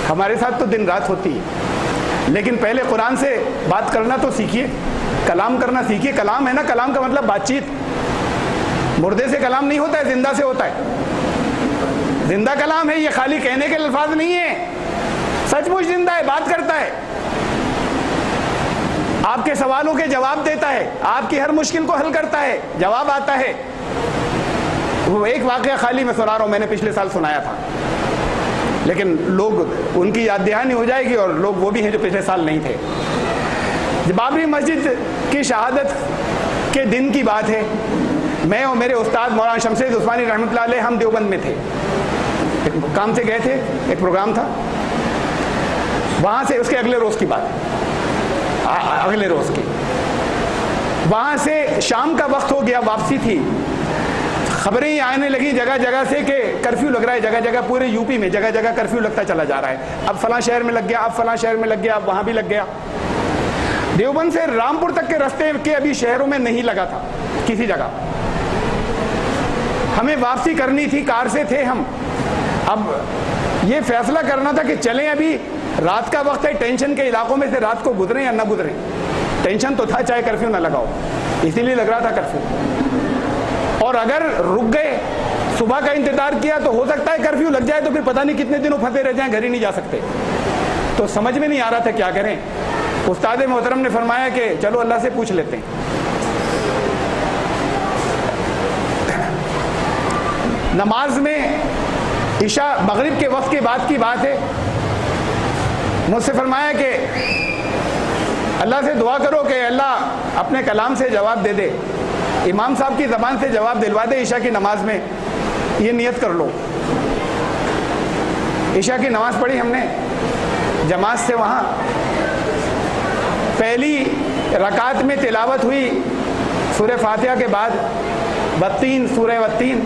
ہمارے ساتھ تو دن رات ہوتی ہے, لیکن پہلے قرآن سے بات کرنا تو سیکھیے, کلام کرنا سیکھیے. کلام ہے نا, کلام کا مطلب بات چیت. مردے سے کلام نہیں ہوتا ہے, زندہ سے ہوتا ہے. زندہ کلام ہے, یہ خالی کہنے کے الفاظ نہیں ہیں, سچ مچ زندہ ہے, بات کرتا ہے, آپ کے سوالوں کے جواب دیتا ہے, آپ کی ہر مشکل کو حل کرتا ہے, جواب آتا ہے. وہ ایک واقعہ خالی میں سنا رہا ہوں, میں نے پچھلے سال سنایا تھا, لیکن لوگ ان کی یاد دہانی ہو جائے گی, اور لوگ وہ بھی ہیں جو پچھلے سال نہیں تھے. بابری مسجد کی شہادت کے دن کی بات ہے. میں اور میرے استاد مولانا شمسید عثمانی رحمۃ اللہ علیہ, ہم دیوبند میں تھے, ایک کام سے گئے تھے, ایک پروگرام تھا وہاں سے. اس کے اگلے روز کی بات, اگلے روز کی. وہاں سے شام کا وقت ہو گیا, واپسی تھی. خبریں ہی آنے لگی جگہ جگہ سے کہ کرفیو لگ رہا ہے, جگہ جگہ پورے یو پی میں جگہ جگہ کرفیو لگتا چلا جا رہا ہے. اب فلاں شہر میں لگ گیا, اب فلاں شہر میں لگ گیا, اب وہاں بھی لگ گیا. دیوبند سے رامپور تک کے راستے کے ابھی شہروں میں نہیں لگا تھا کسی جگہ. ہمیں واپسی کرنی تھی, کار سے تھے ہم. اب یہ فیصلہ کرنا تھا کہ چلیں, ابھی رات کا وقت ہے, ٹینشن کے علاقوں میں سے رات کو گزریں یا نہ گزریں. ٹینشن تو تھا چاہے کرفیو نہ لگاؤ, اسی لیے لگ رہا تھا کرفیو. اور اگر رک گئے, صبح کا انتظار کیا, تو ہو سکتا ہے کرفیو لگ جائے, تو پھر پتہ نہیں کتنے دنوں پھنسے رہ جائیں, گھر ہی نہیں جا سکتے. تو سمجھ میں نہیں آ رہا تھا کیا کریں. استاد محترم نے فرمایا کہ چلو اللہ سے پوچھ لیتے ہیں. نماز میں عشاء مغرب کے وقت کے بعد کی بات ہے, مجھ سے فرمایا کہ اللہ سے دعا کرو کہ اللہ اپنے کلام سے جواب دے دے, امام صاحب کی زبان سے جواب دلوا دے عشاء کی نماز میں, یہ نیت کر لو. عشاء کی نماز پڑھی ہم نے جماعت سے. وہاں پہلی رکعت میں تلاوت ہوئی سورہ فاتحہ کے بعد والتین, سورہ والتین,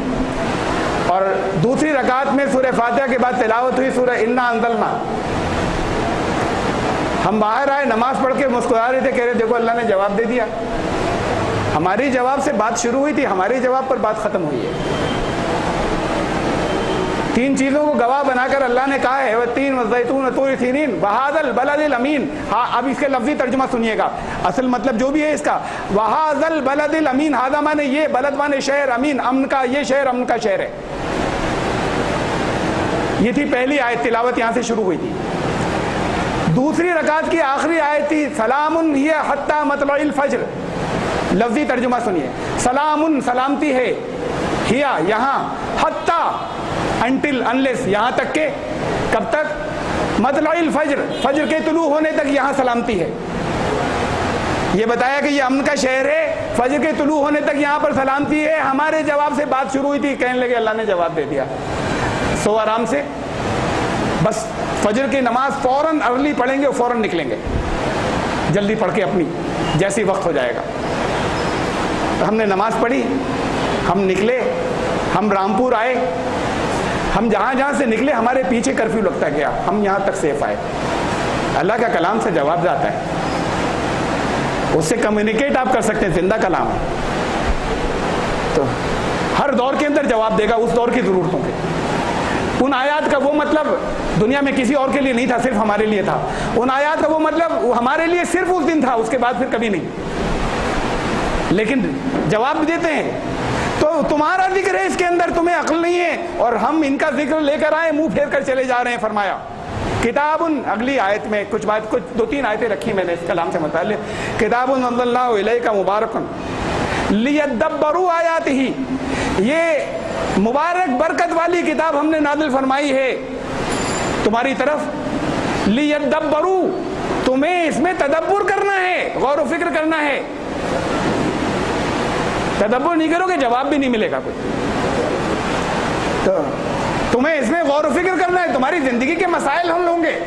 اور دوسری رکعت میں سورہ فاتحہ کے بعد تلاوت ہوئی سورہ انا انزلنا. ہم باہر آئے, نماز پڑھ کے مسکرا رہے تھے, کہہ رہے دیکھو اللہ نے جواب دے دیا. ہماری جواب سے بات شروع ہوئی تھی, ہماری جواب پر بات ختم ہوئی ہے. 3 چیزوں کو گواہ بنا کر اللہ نے کہا ہے, والتین والزیتون وطور سینین وہذا البلد الامین. ہاں, اب اس کے لفظی ترجمہ سنیے گا, اصل مطلب جو بھی ہے اس کا, وہذا البلد الامین, ہذا مانے یہ, بلد مانے شہر, امین امن کا, یہ شہر امن کا شہر ہے. یہ تھی پہلی آیت, تلاوت یہاں سے شروع ہوئی تھی. دوسری رکعت کی آخری آیت تھی سلام ہی حتی مطلع الفجر. لفظی ترجمہ سنیے, سلام سلامتی ہے, ہیا یہاں, حتی انٹل انلیس یہاں تک کہ, کب تک, مطلع الفجر فجر کے طلوع ہونے تک یہاں سلامتی ہے. یہ بتایا کہ یہ امن کا شہر ہے, فجر کے طلوع ہونے تک یہاں پر سلامتی ہے. ہمارے جواب سے بات شروع ہوئی تھی, کہنے لگے اللہ نے جواب دے دیا. سو آرام سے, بس فجر کی نماز فوراً ارلی پڑھیں گے اور فوراً نکلیں گے, جلدی پڑھ کے اپنی جیسی وقت ہو جائے گا. ہم نے نماز پڑھی, ہم نکلے, ہم رامپور آئے. ہم جہاں جہاں سے نکلے ہمارے پیچھے کرفیو لگتا گیا, ہم یہاں تک سیف آئے. اللہ کا کلام سے جواب آتا ہے, اس سے کمیونیکیٹ آپ کر سکتے ہیں, زندہ کلام ہے. تو ہر دور کے اندر جواب دے گا اس دور کی ضرورتوں کے. ان آیات کا وہ مطلب دنیا میں کسی اور کے لیے نہیں تھا, صرف ہمارے لیے تھا. ان آیات کا وہ مطلب ہمارے لیے صرف اس دن تھا, اس کے بعد پھر کبھی نہیں. لیکن جواب بھی دیتے ہیں. تو تمہارا ذکر ہے اس کے اندر, تمہیں عقل نہیں ہے, اور ہم ان کا ذکر لے کر آئے, منہ پھیر کر چلے جا رہے ہیں. فرمایا کتاب, اگلی آیت میں کچھ 2-3 آیتیں رکھی میں نے اس کلام سے متعلق. کتاب انزلناہ الیک مبارک لیدبروا آیاتہ, یہ مبارک برکت والی کتاب ہم نے نازل فرمائی ہے تمہاری طرف. لیدبروا, تمہیں اس میں تدبر کرنا ہے, غور و فکر کرنا ہے. تدبر نہیں کرو گے جواب بھی نہیں ملے گا کوئی. تو تمہیں اس میں غور و فکر کرنا ہے, تمہاری زندگی کے مسائل حل ہوں گے.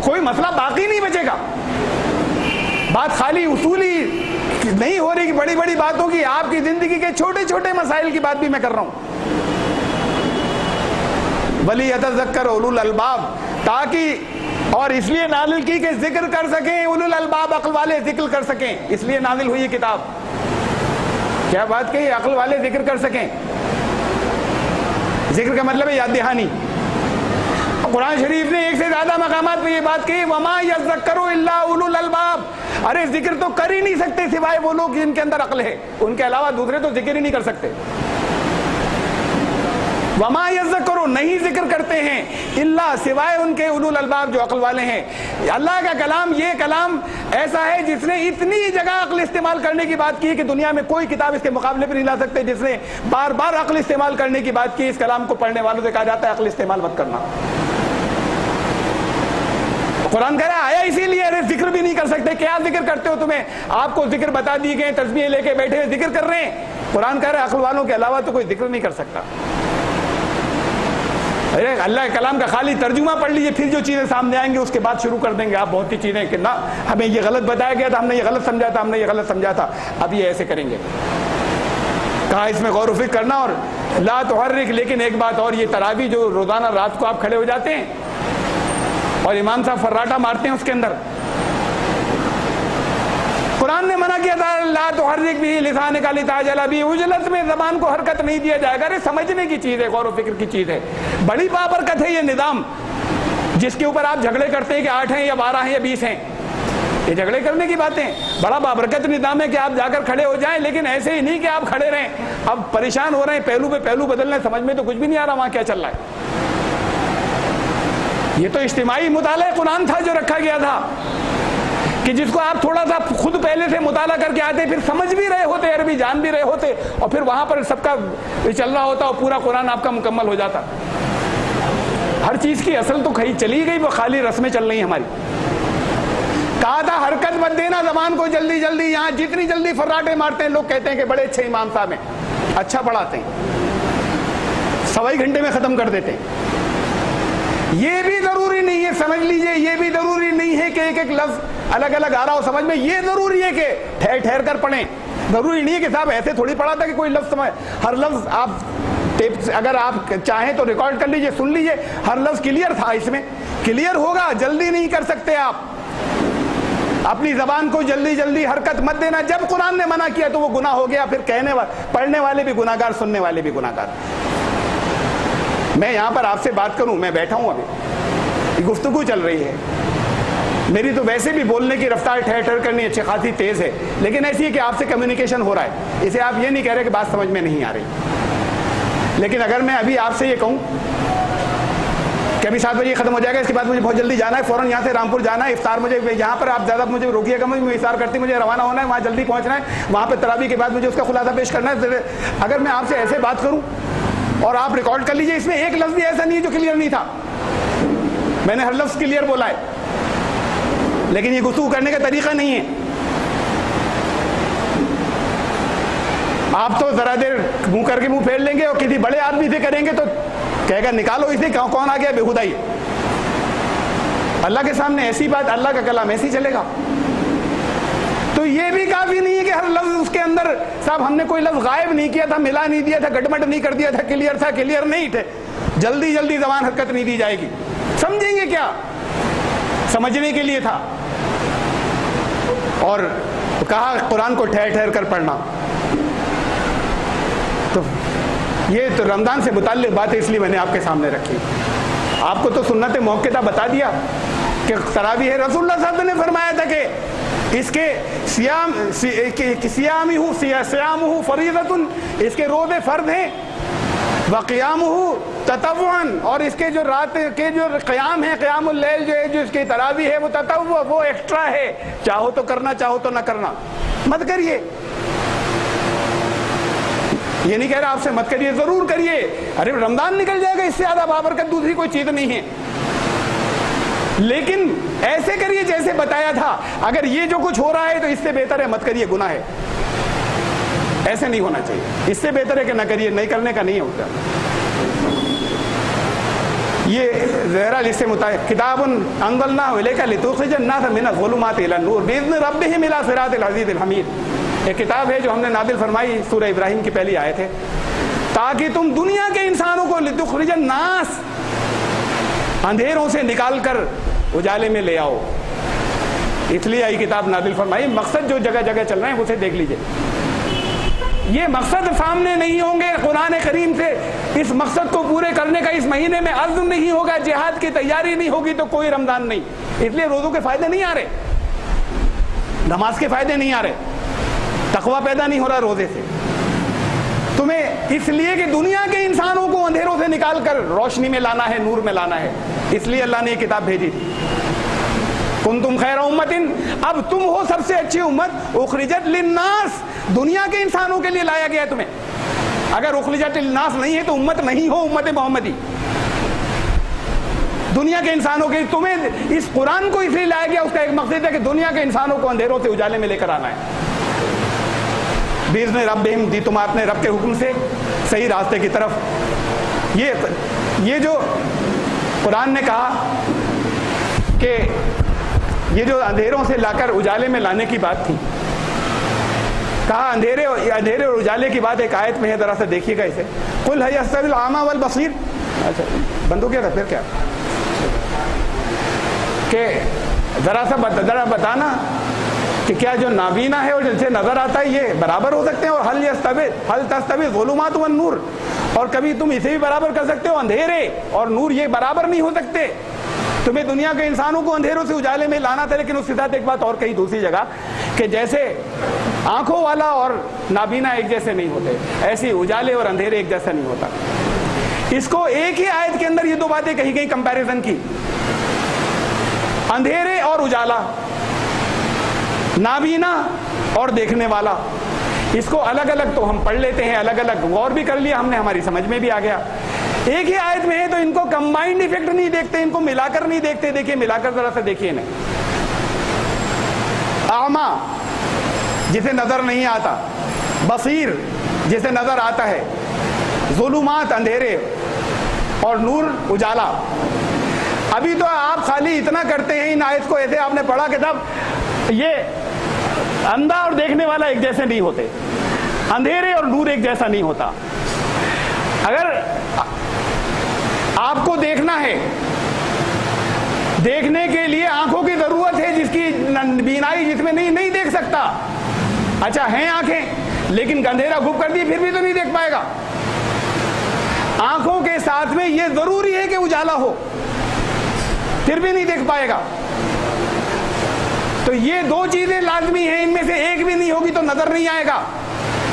تو کوئی مسئلہ باقی نہیں بچے گا. بات خالی اصولی نہیں ہو رہی کہ بڑی بڑی باتوں کی، آپ کی زندگی کے چھوٹے چھوٹے مسائل کی بات بھی میں کر رہا ہوں. وَلِيَتَذَكَّرَ أُولُو الْأَلْبَابِ، تاکہ، اور اس لیے نازل کی کہ ذکر کر سکیں اولو الالباب، عقل والے ذکر کر سکیں، اس لیے نازل ہوئی یہ کتاب. کیا بات کہی؟ عقل والے ذکر کر سکیں. ذکر کا مطلب ہے یاد دہانی. قرآن شریف نے ایک سے زیادہ مقامات پہ یہ بات کہی، وَمَا يَذَّكَّرُ إِلَّا أُولُو الْأَلْبَابِ. ارے ذکر تو کر ہی نہیں سکتے سوائے وہ لوگ جن کے اندر عقل ہے، ان کے علاوہ دوسرے تو ذکر ہی نہیں کر سکتے. وما یذکروا، نہیں ذکر کرتے ہیں، الا سوائے ان کے اولو الالباب جو عقل والے ہیں. اللہ کا کلام یہ کلام ایسا ہے جس نے اتنی جگہ عقل استعمال کرنے کی بات کی کہ دنیا میں کوئی کتاب اس کے مقابلے پہ نہیں لا سکتے، جس نے بار بار عقل استعمال کرنے کی بات کی. اس کلام کو پڑھنے والوں سے کہا جاتا ہے عقل استعمال مت کرنا. قرآن کہہ رہا ہے آیا اسی لیے، ارے ذکر بھی نہیں کر سکتے، کیا ذکر کرتے ہو؟ تمہیں آپ کو ذکر بتا دی گئے، تسبیح لے کے بیٹھے ہوئے ذکر کر رہے ہیں. قرآن کہہ رہا ہے عقل والوں کے علاوہ تو کوئی ذکر نہیں کر سکتا. ارے اللہ کے کلام کا خالی ترجمہ پڑھ لیجیے، پھر جو چیزیں سامنے آئیں گے اس کے بعد شروع کر دیں گے آپ بہت سی چیزیں کہ نہ ہمیں یہ غلط بتایا گیا تھا، ہم نے یہ غلط سمجھا تھا، ہم نے یہ غلط سمجھا تھا، اب یہ ایسے کریں گے. کہا اس میں غور و فکر کرنا. اور لا تحرک، لیکن ایک بات اور، یہ تراویح جو روزانہ رات کو آپ کھڑے ہو جاتے ہیں اور امام صاحب فراٹا مارتے ہیں اس کے اندر، قرآن نے منع کیا تھا لا تحرک بھی لسانک لتعجل بھی، عجلت میں زبان کو حرکت نہیں دیا جائے گا. ارے سمجھنے کی چیز ہے، غور و فکر کی چیز ہے. بڑی بابرکت ہے یہ نظام جس کے اوپر آپ جھگڑے کرتے ہیں کہ 8 ہیں یا 12 ہیں یا 20 ہیں. یہ جھگڑے کرنے کی باتیں، بڑا بابرکت نظام ہے کہ آپ جا کر کھڑے ہو جائیں، لیکن ایسے ہی نہیں کہ آپ کھڑے رہیں. اب پریشان ہو رہے ہیں، پہلو پہ پہلو بدل رہے ہیں، سمجھ میں تو کچھ بھی نہیں آ رہا وہاں کیا چل رہا ہے. یہ تو اجتماعی مطالعہ قرآن تھا جو رکھا گیا تھا کہ جس کو آپ تھوڑا سا خود پہلے سے مطالعہ کر کے آتے، پھر سمجھ بھی رہے ہوتے، عربی جان بھی رہے ہوتے، اور پھر وہاں پر سب کا چل رہا ہوتا اور پورا قرآن آپ کا مکمل ہو جاتا. ہر چیز کی اصل تو کہیں چلی گئی، وہ خالی رسمیں چل رہی ہیں ہماری. کہا تھا حرکت مت دینا زبان کو جلدی جلدی. یہاں جتنی جلدی فراٹے مارتے ہیں لوگ، کہتے ہیں کہ بڑے اچھے امام صاحب ہیں، اچھا پڑھاتے ہیں، 1.25 گھنٹے میں ختم کر دیتے ہیں. یہ بھی ضروری نہیں ہے، سمجھ لیجئے، یہ بھی ضروری نہیں ہے کہ ایک ایک لفظ الگ الگ آ رہا ہو سمجھ میں. یہ ضروری ہے کہ ٹھہر ٹھہر کر پڑھیں. ضروری نہیں ہے کہ صاحب ایسے تھوڑی پڑھا تھا کہ کوئی لفظ سمجھ. ہر لفظ آپ ٹیپ، اگر آپ چاہیں تو ریکارڈ کر لیجئے، سن لیجئے، ہر لفظ کلیئر تھا. اس میں کلیئر ہوگا، جلدی نہیں کر سکتے آپ. اپنی زبان کو جلدی جلدی حرکت مت دینا. جب قرآن نے منع کیا تو وہ گناہ ہو گیا، پھر کہنے والے، پڑھنے والے بھی گناہ گار، سننے والے بھی گناہ گار. میں یہاں پر آپ سے بات کروں، میں بیٹھا ہوں، ابھی گفتگو چل رہی ہے، میری تو ویسے بھی بولنے کی رفتار ٹھہر ٹھہر کرنی اچھی خاصی تیز ہے، لیکن ایسی ہے کہ آپ سے کمیونیکیشن ہو رہا ہے. اسے آپ یہ نہیں کہہ رہے کہ بات سمجھ میں نہیں آ رہی. لیکن اگر میں ابھی آپ سے یہ کہوں کہ ابھی 7 بجے ختم ہو جائے گا، اس کے بعد مجھے بہت جلدی جانا ہے، فوراً یہاں سے رامپور جانا ہے، افطار مجھے یہاں پر آپ زیادہ مجھے روکیے گا، مجھے افطار کرتی مجھے روانہ ہونا ہے، وہاں جلدی پہنچنا ہے، وہاں پہ تراویح کے بعد مجھے اس کا خلاصہ پیش کرنا ہے. اگر میں آپ سے ایسے بات کروں اور آپ ریکارڈ کر لیجئے، اس میں ایک لفظ بھی ایسا نہیں ہے جو کلیئر نہیں تھا. میں نے ہر لفظ کلیئر بولا ہے، لیکن یہ گفتگو کرنے کا طریقہ نہیں ہے. آپ تو ذرا دیر منہ کر کے منہ پھیر لیں گے، اور کسی بڑے آدمی سے کریں گے تو کہے گا نکالو اسے، کون آ گیا بےہودہ ہی. اللہ کے سامنے ایسی بات، اللہ کا کلام ایسی چلے گا. تو یہ بھی کافی نہیں ہے کہ ہر لفظ اس کے اندر صاحب ہم نے کوئی لفظ غائب نہیں کیا تھا، ملا نہیں دیا تھا، گٹمٹ نہیں کر دیا تھا، کلیئر تھا، کلیئر نہیں تھے. جلدی جلدی زبان حرکت نہیں دی جائے گی. سمجھیں گے کیا؟ سمجھنے کے لیے تھا. اور کہا قرآن کو ٹھہر ٹھہر کر پڑھنا. تو یہ تو رمضان سے متعلق بات ہے، اس لیے میں نے آپ کے سامنے رکھی. آپ کو تو سنت موقعہ بتا دیا کہ تراویح ہے. رسول اللہ صلی اللہ علیہ وسلم نے فرمایا تھا کہ اس کے سیامہ فریضۃ، اس کے روزے فرض ہیں، وقیامہ تطوعا، اور اس کے جو رات کے جو قیام ہے، قیام اللیل جو ہے، جو اس کی تراویح ہے، وہ تطوع، وہ ایکسٹرا ہے، چاہو تو کرنا، چاہو تو نہ کرنا، مت کریے. یہ نہیں کہہ رہا آپ سے مت کریے، ضرور کریے. ارے رمضان نکل جائے گا، اس سے زیادہ بابرکت دوسری کوئی چیز نہیں ہے. لیکن ایسے کریے جیسے بتایا تھا. اگر یہ جو کچھ ہو رہا ہے تو اس سے بہتر ہے مت کریے، گناہ ہے. ایسے نہیں ہونا چاہیے. اس سے بہتر ہے کہ نہ کریے، نہیں کرنے کا نہیں ہوتا. یہ ذرا اس سے متعلق کتاب انزلناہ الیک لتخرج الناس من الظلمات الی النور باذن ربہم الی صراط العزیز الحمید، ایک کتاب ہے جو ہم نے نازل فرمائی سورہ ابراہیم کی پہلی آیت ہے، تاکہ تم دنیا کے انسانوں کو لتخرج الناس اندھیروں سے نکال کر اجالے میں لے آؤ، اس لیے یہ کتاب نازل فرمائی۔ مقصد جو جگہ جگہ چل رہے ہیں اسے دیکھ لیجئے، یہ مقصد سامنے نہیں ہوں گے قرآن کریم سے، اس مقصد کو پورے کرنے کا اس مہینے میں عزم نہیں ہوگا، جہاد کی تیاری نہیں ہوگی تو کوئی رمضان نہیں۔ اس لیے روزوں کے فائدے نہیں آ رہے، نماز کے فائدے نہیں آ رہے، تقوی پیدا نہیں ہو رہا روزے سے تمہیں، اس لیے کہ دنیا کے انسانوں کو اندھیروں سے نکال کر روشنی میں لانا ہے، نور میں لانا ہے، اس لیے اللہ نے یہ کتاب بھیجی تھی۔ کنتم خیر امت، اب تم ہو سب سے اچھی امت، اخرجت للناس، دنیا کے انسانوں کے لیے لایا گیا ہے تمہیں۔ اگر اخرجت للناس نہیں ہے تو امت نہیں ہو، امت محمدی، دنیا کے انسانوں کے، تمہیں اس قرآن کو اس لیے لایا گیا، اس کا ایک مقصد ہے کہ دنیا کے انسانوں کو اندھیروں سے اجالے میں لے کر آنا ہے۔ باذن ربہم، دی تم اپنے رب کے حکم سے صحیح راستے کی طرف۔ یہ جو قرآن نے کہا کہ یہ جو اندھیروں سے لا کر اجالے میں لانے کی بات تھی، کہا اندھیرے اور اجالے کی بات ایک آیت میں ہے، ذرا سا دیکھیے گا اسے، قل هل يستوي الأعمى والبصير، اچھا بندو کیا تھا پھر کیا کہ ذرا بتانا کہ کیا جو نابینا ہے اور جن سے نظر آتا ہے یہ برابر ہو سکتے ہیں، اور هل تستوي الظلمات والنور، اور کبھی تم اسے بھی برابر کر سکتے ہو، اندھیرے اور نور یہ برابر نہیں ہو سکتے۔ تمہیں دنیا کے انسانوں کو اندھیروں سے اجالے میں لانا تھا، لیکن اس کے ساتھ ایک بات اور کہی دوسری جگہ کہ جیسے آنکھوں والا اور نابینا ایک جیسے نہیں ہوتے، ایسی اجالے اور اندھیرے ایک جیسا نہیں ہوتا۔ اس کو ایک ہی آیت کے اندر یہ دو باتیں کہی گئی، کمپیریزن کی، اندھیرے اور اجالا، نابینا اور دیکھنے والا، اس کو الگ الگ تو ہم پڑھ لیتے ہیں، الگ الگ غور بھی کر لیا ہم نے، ہماری سمجھ میں بھی آ گیا، ایک ہی آیت میں ہے تو ان کو کمبائنڈ ایفیکٹ نہیں دیکھتے، ان کو ملا کر نہیں دیکھتے۔ دیکھیے ملا کر ذرا سا دیکھیے انہیں، اعمیٰ جسے نظر نہیں آتا، بصیر جسے نظر آتا ہے، ظلمات اندھیرے اور نور اجالا۔ ابھی تو آپ خالی اتنا کرتے ہیں، ان آیت کو ایسے آپ نے پڑھا کہ صاحب یہ اندھا اور دیکھنے والا ایک جیسے نہیں ہوتے، اندھیرے اور نور ایک جیسا نہیں ہوتا۔ اگر آپ کو دیکھنا ہے، دیکھنے کے لیے آنکھوں کی ضرورت ہے، جس کی بینائی جس میں نہیں دیکھ سکتا، اچھا ہیں آنکھیں لیکن اندھیرا گھپ کر دی پھر بھی تو نہیں دیکھ پائے گا۔ آنکھوں کے ساتھ میں یہ ضروری ہے کہ اجالا ہو، پھر بھی نہیں دیکھ پائے گا۔ تو یہ دو چیزیں لازمی ہیں، ان میں سے ایک بھی نہیں ہوگی تو نظر نہیں آئے گا،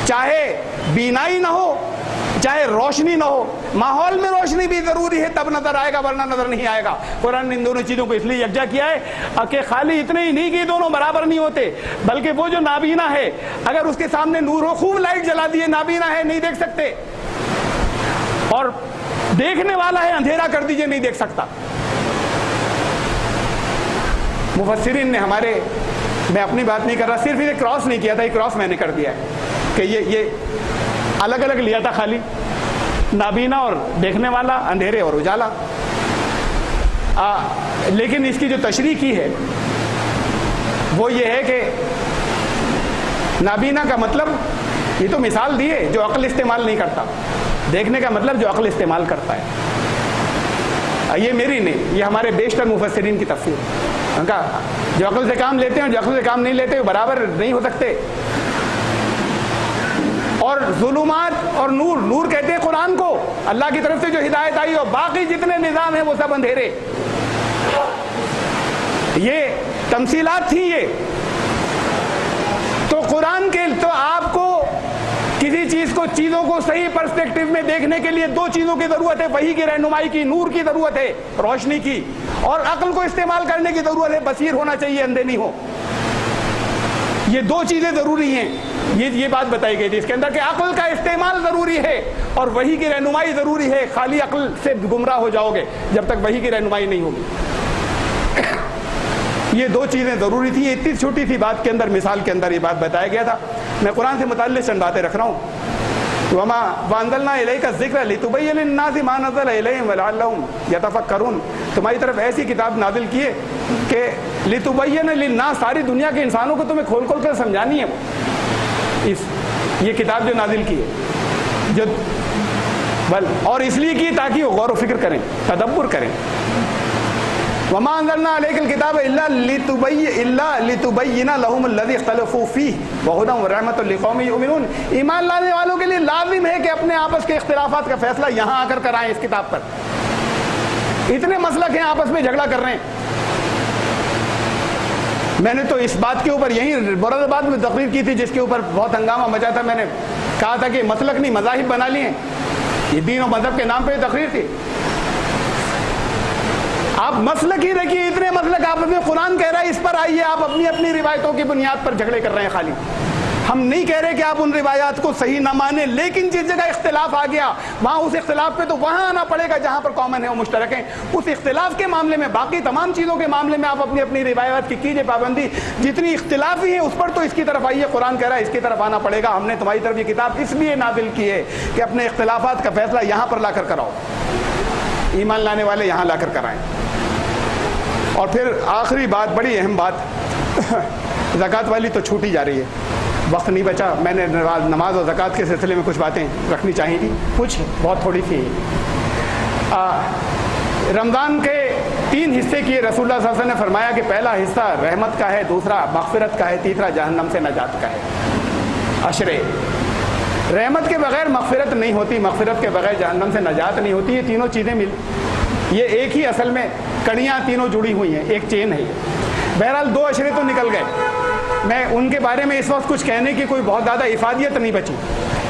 چاہے بینائی نہ ہو چاہے روشنی نہ ہو۔ ماحول میں روشنی بھی ضروری ہے تب نظر آئے گا، ورنہ نظر نہیں آئے گا۔ قرآن نے ان دونوں چیزوں کو اس لیے یکجا کیا ہے کہ خالی اتنے ہی نہیں کہ دونوں برابر نہیں ہوتے، بلکہ وہ جو نابینا ہے اگر اس کے سامنے نور ہو، خوب لائٹ جلا دیے، نابینا ہے نہیں دیکھ سکتے، اور دیکھنے والا ہے اندھیرا کر دیجئے نہیں دیکھ سکتا۔ مفسرین نے ہمارے، میں اپنی بات نہیں کر رہا، صرف یہ کراس نہیں کیا تھا، یہ کراس میں نے کر دیا ہے کہ یہ الگ الگ لیا تھا، خالی نابینا اور دیکھنے والا، اندھیرے اور اجالا۔ لیکن اس کی جو تشریح کی ہے وہ یہ ہے کہ نابینا کا مطلب، یہ تو مثال دی ہے جو عقل استعمال نہیں کرتا، دیکھنے کا مطلب جو عقل استعمال کرتا ہے۔ یہ میری نہیں، یہ ہمارے بیشتر مفسرین کی تفسیر، ان کا جو عقل سے کام لیتے ہیں اور جو عقل سے کام نہیں لیتے وہ برابر نہیں ہو سکتے۔ اور ظلمات اور نور، نور کہتے ہیں قرآن کو، اللہ کی طرف سے جو ہدایت آئی، اور باقی جتنے نظام ہیں وہ سب اندھیرے۔ یہ تمثیلات تھیں یہ تو قرآن کے، تو آپ کو کسی چیزوں کو صحیح پرسپیکٹو میں دیکھنے کے لیے دو چیزوں کی ضرورت ہے، وحی کی رہنمائی کی، نور کی ضرورت ہے، روشنی کی، اور عقل کو استعمال کرنے کی ضرورت ہے، بصیر ہونا چاہیے، اندھے نہیں ہو۔ یہ دو چیزیں ضروری ہیں، یہ بات بتائی گئی تھی اس کے اندر کہ عقل کا استعمال ضروری ہے اور وحی کی رہنمائی ضروری ہے۔ خالی عقل سے گمراہ ہو جاؤ گے جب تک وحی کی رہنمائی نہیں ہوگی۔ یہ دو چیزیں ضروری تھی۔ اتنی چھوٹی سی بات کے اندر، مثال کے اندر یہ بات بتایا گیا تھا۔ میں قرآن سے متعلق چند باتیں رکھ رہا ہوں۔ وما وانزلنا الیک الذکر لتبین للناس ما نزل الیہم ولعلہم یتفکرون، تمہاری طرف ایسی کتاب نازل کی ہے کہ لتبین للناس، ساری دنیا کے انسانوں کو تمہیں کھول کھول کر سمجھانی ہے یہ کتاب جو نازل کی ہے، جو اور اس لیے کی تاکہ وہ غور و فکر کریں، تدبر کریں. وما انزلنا علیک الکتاب الا لتبین لهم الذی اختلفوا فیہ وہدی ورحمۃ لقوم یؤمنون. ایمان لانے والوں کے لیے لازم ہے کہ اپنے آپس کے اختلافات کا فیصلہ یہاں آ کر کرائیں اس کتاب پر. اتنے مسلک ہیں آپس میں جھگڑا کر رہے ہیں. میں نے تو اس بات کے اوپر یہیں مراد آباد میں تقریر کی تھی جس کے اوپر بہت ہنگامہ مچا تھا. میں نے کہا تھا کہ مسلک نہیں مذاہب بنا لیے، یہ دین و مذہب کے نام پہ تقریر تھی. آپ مسلک ہی دیکھیے، اتنے مسلک آپ میں قرآن کہہ رہا ہے اس پر آئیے، آپ اپنی اپنی روایتوں کی بنیاد پر جھگڑے کر رہے ہیں. خالی ہم نہیں کہہ رہے کہ آپ ان روایات کو صحیح نہ مانیں، لیکن جس جگہ اختلاف آ گیا وہاں اس اختلاف پہ تو وہاں آنا پڑے گا جہاں پر کامن ہے، وہ مشترک ہیں. اس اختلاف کے معاملے میں، باقی تمام چیزوں کے معاملے میں آپ اپنی اپنی روایات کی کیجیے پابندی. جتنی اختلافی ہیں اس پر تو اس کی طرف آئیے، قرآن کہہ رہا ہے اس کی طرف آنا پڑے گا. ہم نے تمہاری طرف یہ کتاب اس لیے نازل کی ہے کہ اپنے اختلافات کا فیصلہ یہاں پر لا کر کراؤ. ایمان لانے والے یہاں لا کر کرائیں. اور پھر آخری بات، بڑی اہم بات، زکوٰۃ والی تو چھوٹی جا رہی ہے، وقت نہیں بچا. میں نے نماز اور زکوٰۃ کے سلسلے میں کچھ باتیں رکھنی چاہیے تھی، کچھ بہت تھوڑی سی. رمضان کے 3 حصے کیے. رسول اللہ صلی اللہ علیہ وسلم نے فرمایا کہ پہلا حصہ رحمت کا ہے، دوسرا مغفرت کا ہے، تیسرا جہنم سے نجات کا ہے. عشرے رحمت کے بغیر مغفرت نہیں ہوتی، مغفرت کے بغیر جہنم سے نجات نہیں ہوتی. یہ تینوں چیزیں یہ ایک ہی اصل میں کڑیاں تینوں جڑی ہوئی ہیں، ایک چین ہے. بہرحال 2 عشرے تو نکل گئے. میں ان کے بارے میں اس وقت کچھ کہنے کی کوئی بہت زیادہ افادیت نہیں بچی.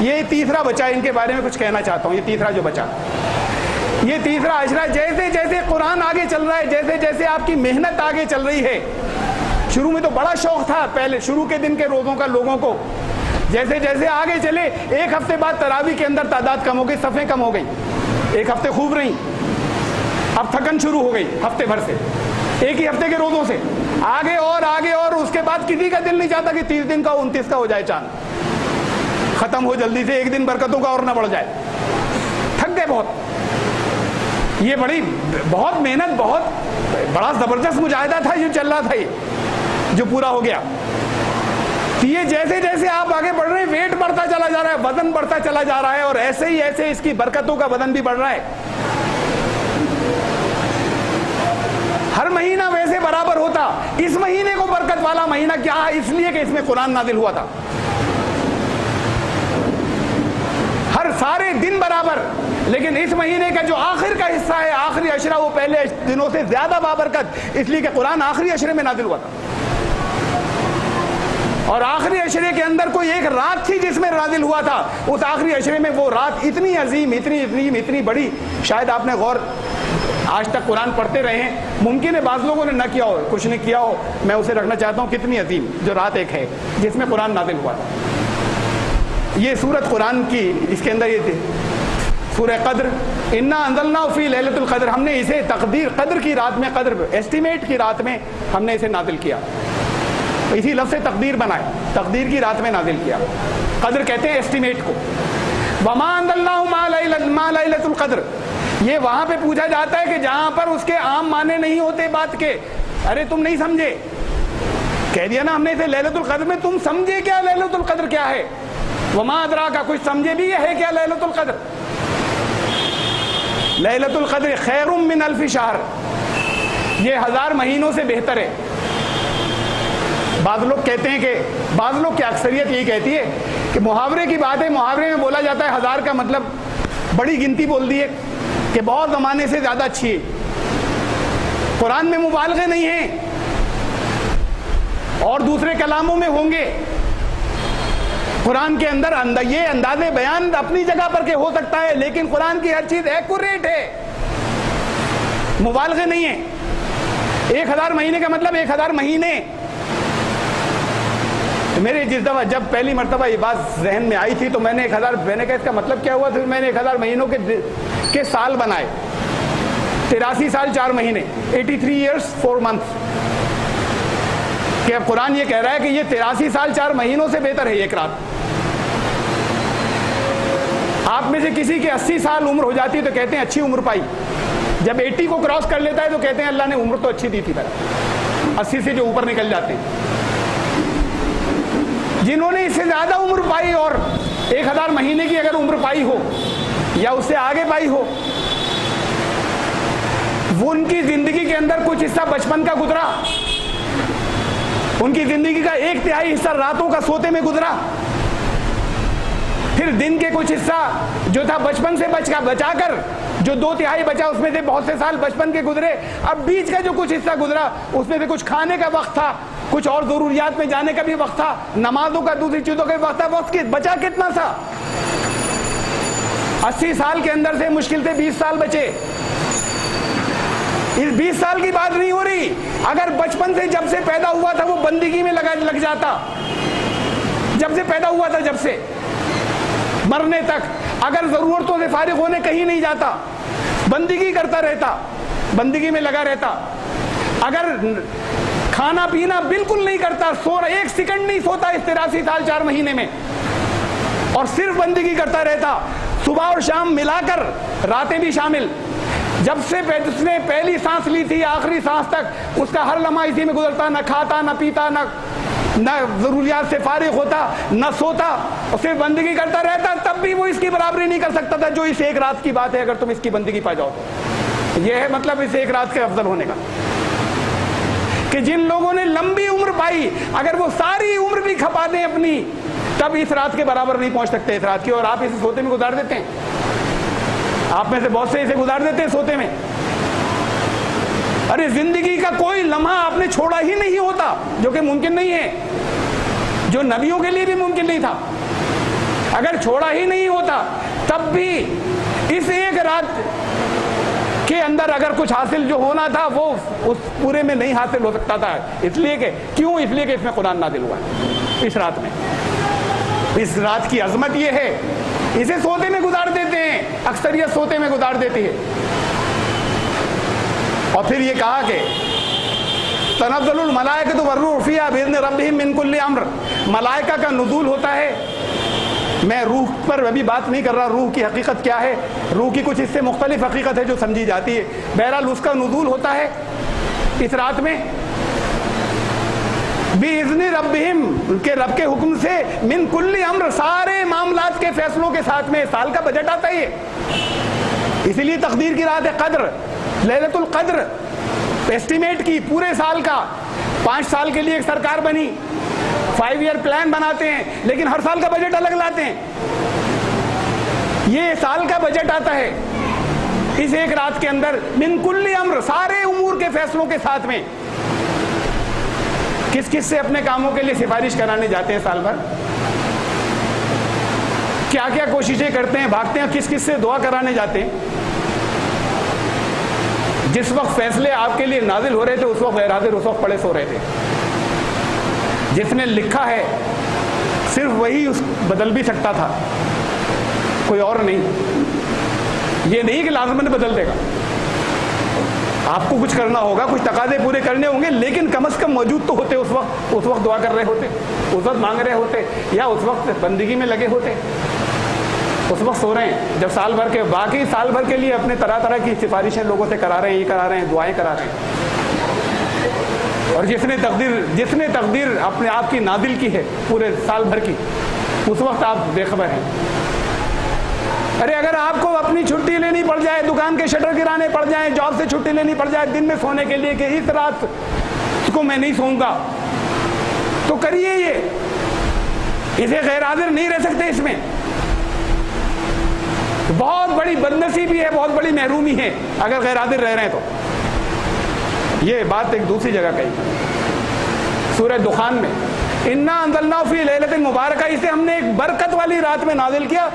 یہ تیسرا بچا، ان کے بارے میں کچھ کہنا چاہتا ہوں. یہ تیسرا جو بچا، یہ تیسرا عشرہ، جیسے جیسے قرآن آگے چل رہا ہے، جیسے جیسے آپ کی محنت آگے چل رہی ہے. شروع میں تو بڑا شوق تھا، پہلے شروع کے دن کے روزوں کا لوگوں کو. جیسے جیسے آگے چلے، 1 ہفتے بعد تراویح کے اندر تعداد کم ہو گئی، صفیں کم ہو گئی. 1 ہفتے خوب رہی، اب تھکن شروع ہو گئی ہفتے بھر سے، ایک ہی ہفتے کے روزوں سے. آگے اور اس کے بعد کسی کا دل نہیں چاہتا کہ 30 دن کا 29 کا ہو جائے، چاند ختم ہو جلدی سے، ایک دن برکتوں کا اور نہ بڑھ جائے. تھک گئے بہت. یہ بہت محنت، بہت بڑا زبردست مجاہدہ تھا یہ چل رہا تھا، یہ جو پورا ہو گیا. یہ جیسے جیسے آپ آگے بڑھ رہے ہیں، ویٹ بڑھتا چلا جا رہا ہے، وزن بڑھتا چلا جا رہا ہے، اور ایسے ہی ایسے اس کی برکتوں کا وزن بھی بڑھ رہا ہے. ہر مہینہ ویسے برابر ہوتا. اس مہینے کو برکت والا مہینہ کیا ہے؟ اس لیے کہ اس میں قرآن نازل ہوا تھا. ہر سارے دن برابر، لیکن اس مہینے کا جو آخر کا حصہ ہے، آخری عشرہ، وہ پہلے دنوں سے زیادہ بابرکت، اس لیے کہ قرآن آخری عشرے میں نازل ہوا تھا. اور آخری عشرے کے اندر کوئی ایک رات تھی جس میں نازل ہوا تھا. اس آخری عشرے میں وہ رات اتنی عظیم، اتنی عظیم، اتنی بڑی، شاید آپ نے غور آج تک قرآن پڑھتے رہے ہیں، ممکن ہے بعض لوگوں نے نہ کیا ہو، کچھ نے کیا ہو. میں اسے رکھنا چاہتا ہوں، کتنی عظیم جو رات ایک ہے جس میں قرآن نازل ہوا تھا. یہ سورت قرآن کی، اس کے اندر یہ تھی سورہ قدر، انا انزلناہ فی لیلۃ القدر. ہم نے اسے تقدیر، قدر کی رات میں، قدر ایسٹیمیٹ کی رات میں ہم نے اسے نازل کیا. اسی لفظ سے تقدیر بنائے، تقدیر کی رات میں نازل کیا. قدر کہتے ہیں ایسٹیمیٹ کو. وما انزلناہ ما لیلۃ القدر، یہ وہاں پہ پوچھا جاتا ہے کہ جہاں پر اس کے عام معنی نہیں ہوتے بات کے. ارے تم نہیں سمجھے، کہہ دیا نا ہم نے اسے لیلۃ القدر میں، تم سمجھے کیا لیلۃ القدر کیا ہے؟ وما ادراک، کچھ سمجھے بھی یہ ہے کیا لیلۃ القدر؟ لیلۃ القدر خیر من الف شہر، یہ 1000 مہینوں سے بہتر ہے. بعض لوگ کہتے ہیں کہ، بعض لوگ کی اکثریت یہی کہتی ہے کہ محاورے کی بات ہے، محاورے میں بولا جاتا ہے 1000 کا مطلب بڑی گنتی بول دی ہے کہ بہت زمانے سے زیادہ اچھی ہے. قرآن میں مبالغے نہیں ہیں، اور دوسرے کلاموں میں ہوں گے. قرآن کے اندر یہ انداز بیان اپنی جگہ پر کہ ہو سکتا ہے، لیکن قرآن کی ہر چیز ایکوریٹ ہے، مبالغے نہیں ہیں. 1000 مہینے کا مطلب 1000 مہینے. میرے جس دفعہ جب پہلی مرتبہ یہ بات ذہن میں آئی تھی تو میں نے 1000، میں نے کہا اس کا مطلب کیا ہوا. پھر میں نے 1000 مہینوں کے سال بنائے. 83 سال 4 مہینے، 83 ایئرس 4 months. کہ اب قرآن یہ کہہ رہا ہے کہ یہ 83 سال 4 مہینوں سے بہتر ہے ایک رات. آپ میں سے کسی کی 80 سال عمر ہو جاتی ہے تو کہتے ہیں اچھی عمر پائی. جب 80 کو کراس کر لیتا ہے تو کہتے ہیں اللہ نے عمر تو اچھی دی تھی. 80 سے جو اوپر نکل جاتے ہیں, جنہوں نے اس سے زیادہ عمر پائی اور 1000 مہینے کی اگر عمر پائی ہو یا اس سے آگے پائی ہو, وہ ان کی زندگی کے اندر کچھ حصہ بچپن کا گزرا, ان کی زندگی کا 1/3 حصہ راتوں کا سوتے میں گزرا, پھر دن کے کچھ حصہ جو تھا بچپن سے بچا کر جو 2/3 بچا اس میں سے بہت سے سال بچپن کے گزرے. اب بیچ کا جو کچھ حصہ گزرا اس میں سے کچھ کھانے کا وقت تھا, کچھ اور ضروریات میں جانے کا بھی وقت تھا, نمازوں کا, دوسری چیزوں کا بھی وقت تھا. وقت بچا کتنا تھا؟ 80 سال کے اندر سے مشکل سے 20 سال بچے. اس 20 سال کی بات نہیں ہو رہی, اگر بچپن سے جب سے پیدا ہوا تھا وہ بندگی میں لگ جاتا, جب سے پیدا ہوا تھا جب سے مرنے تک, اگر ضرورتوں سے فارغ ہونے کہیں نہیں جاتا, بندگی کرتا رہتا, بندگی میں لگا رہتا, اگر کھانا پینا بالکل نہیں کرتا, 1 سیکنڈ نہیں سوتا اس 83 سال 4 مہینے میں, اور صرف بندگی کرتا رہتا, صبح اور شام ملا کر, راتیں بھی شامل, جب سے اس نے پہلی سانس لی تھی آخری سانس تک اس کا ہر لمحہ اسی میں گزرتا, نہ کھاتا نہ پیتا نہ ضروریات سے فارغ ہوتا نہ سوتا, اور صرف بندگی کرتا رہتا, تب بھی وہ اس کی برابری نہیں کر سکتا تھا جو اس 1 رات کی بات ہے. اگر تم اس کی بندگی پا جاؤ تو یہ ہے مطلب اس 1 رات کے افضل ہونے کا, کہ جن لوگوں نے لمبی عمر پائی اگر وہ ساری عمر بھی کھپا دیں اپنی تب اس رات کے برابر نہیں پہنچ سکتے اس رات کی. اور آپ اسے سوتے میں گزار دیتے ہیں, آپ میں سے بہت سے اسے گزار دیتے ہیں سوتے میں. ارے زندگی کا کوئی لمحہ آپ نے چھوڑا ہی نہیں ہوتا, جو کہ ممکن نہیں ہے, جو نبیوں کے لیے بھی ممکن نہیں تھا. اگر چھوڑا ہی نہیں ہوتا تب بھی اس 1 رات کے اندر اگر کچھ حاصل جو ہونا تھا وہ اس پورے میں نہیں حاصل ہو سکتا تھا. اس لیے کہ کیوں؟ اس لیے کہ اس میں قرآن نازل ہوا ہے اس رات میں. اس رات کی عظمت یہ ہے, اسے سوتے میں گزار دیتے ہیں, اکثریت سوتے میں گزار دیتی ہے. اور پھر یہ کہا کہ تنزل الملائکۃ والروح فیہا بإذن ربہم من کل امر, ملائکہ کا نزول ہوتا ہے. میں روح پر ابھی بات نہیں کر رہا, روح کی حقیقت کیا ہے, روح کی کچھ اس سے مختلف حقیقت ہے جو سمجھی جاتی ہے. بہرحال اس کا نزول ہوتا ہے اس رات میں بِإِذْنِ رَبِّهِمْ, ان کے رب کے حکم سے, من کل امر, سارے معاملات کے فیصلوں کے ساتھ میں. سال کا بجٹ آتا ہے, اسی لیے تقدیر کی رات ہے قدر, لیلۃ القدر, ایسٹیمیٹ کی پورے سال کا. 5 سال کے لیے ایک سرکار بنی, 5 ایئر پلان بناتے ہیں, لیکن ہر سال کا بجٹ الگ لاتے ہیں. یہ سال کا بجٹ آتا ہے اس 1 رات کے اندر, من کل امر, سارے امور کے فیصلوں کے ساتھ میں. کس کس سے اپنے کاموں کے لیے سفارش کرانے جاتے ہیں سال بھر, کیا کیا کوششیں کرتے ہیں, بھاگتے ہیں, کس کس سے دعا کرانے جاتے ہیں. جس وقت فیصلے آپ کے لیے نازل ہو رہے تھے اس وقت غیر حاضر, اس وقت پڑے سو رہے تھے. جس نے لکھا ہے صرف وہی اس بدل بھی سکتا تھا, کوئی اور نہیں. یہ نہیں کہ لازماً بدل دے گا, آپ کو کچھ کرنا ہوگا, کچھ تقاضے پورے کرنے ہوں گے, لیکن کم از کم موجود تو ہوتے اس وقت دعا کر رہے ہوتے, اس وقت مانگ رہے ہوتے, یا اس وقت بندگی میں لگے ہوتے, اس وقت سو رہے ہیں. جب سال بھر کے, باقی سال بھر کے لیے اپنے طرح طرح کی سفارشیں لوگوں سے کرا رہے ہیں, یہ کرا رہے ہیں, دعائیں کرا رہے ہیں. اور جس نے تقدیر اپنے آپ کی نازل کی ہے پورے سال بھر کی, اس وقت آپ بے خبر ہیں. ارے اگر آپ کو اپنی چھٹی لینی پڑ جائے, دکان کے شٹر گرانے پڑ جائیں, جاب سے چھٹی لینی پڑ جائے دن میں سونے کے لیے, کہ اس رات کو میں نہیں سوؤں گا, تو کریے یہ. اسے غیر حاضر نہیں رہ سکتے. اس میں بہت بڑی بدنصیبی ہے, بہت بڑی محرومی ہے اگر غیر حاضر رہ رہے ہیں تو. یہ بات ایک دوسری جگہ کہی, سورہ دخان میں, انا انزلنا فی لیلۃ مبارکہ, اسے ہم نے ایک برکت والی رات میں نازل کیا.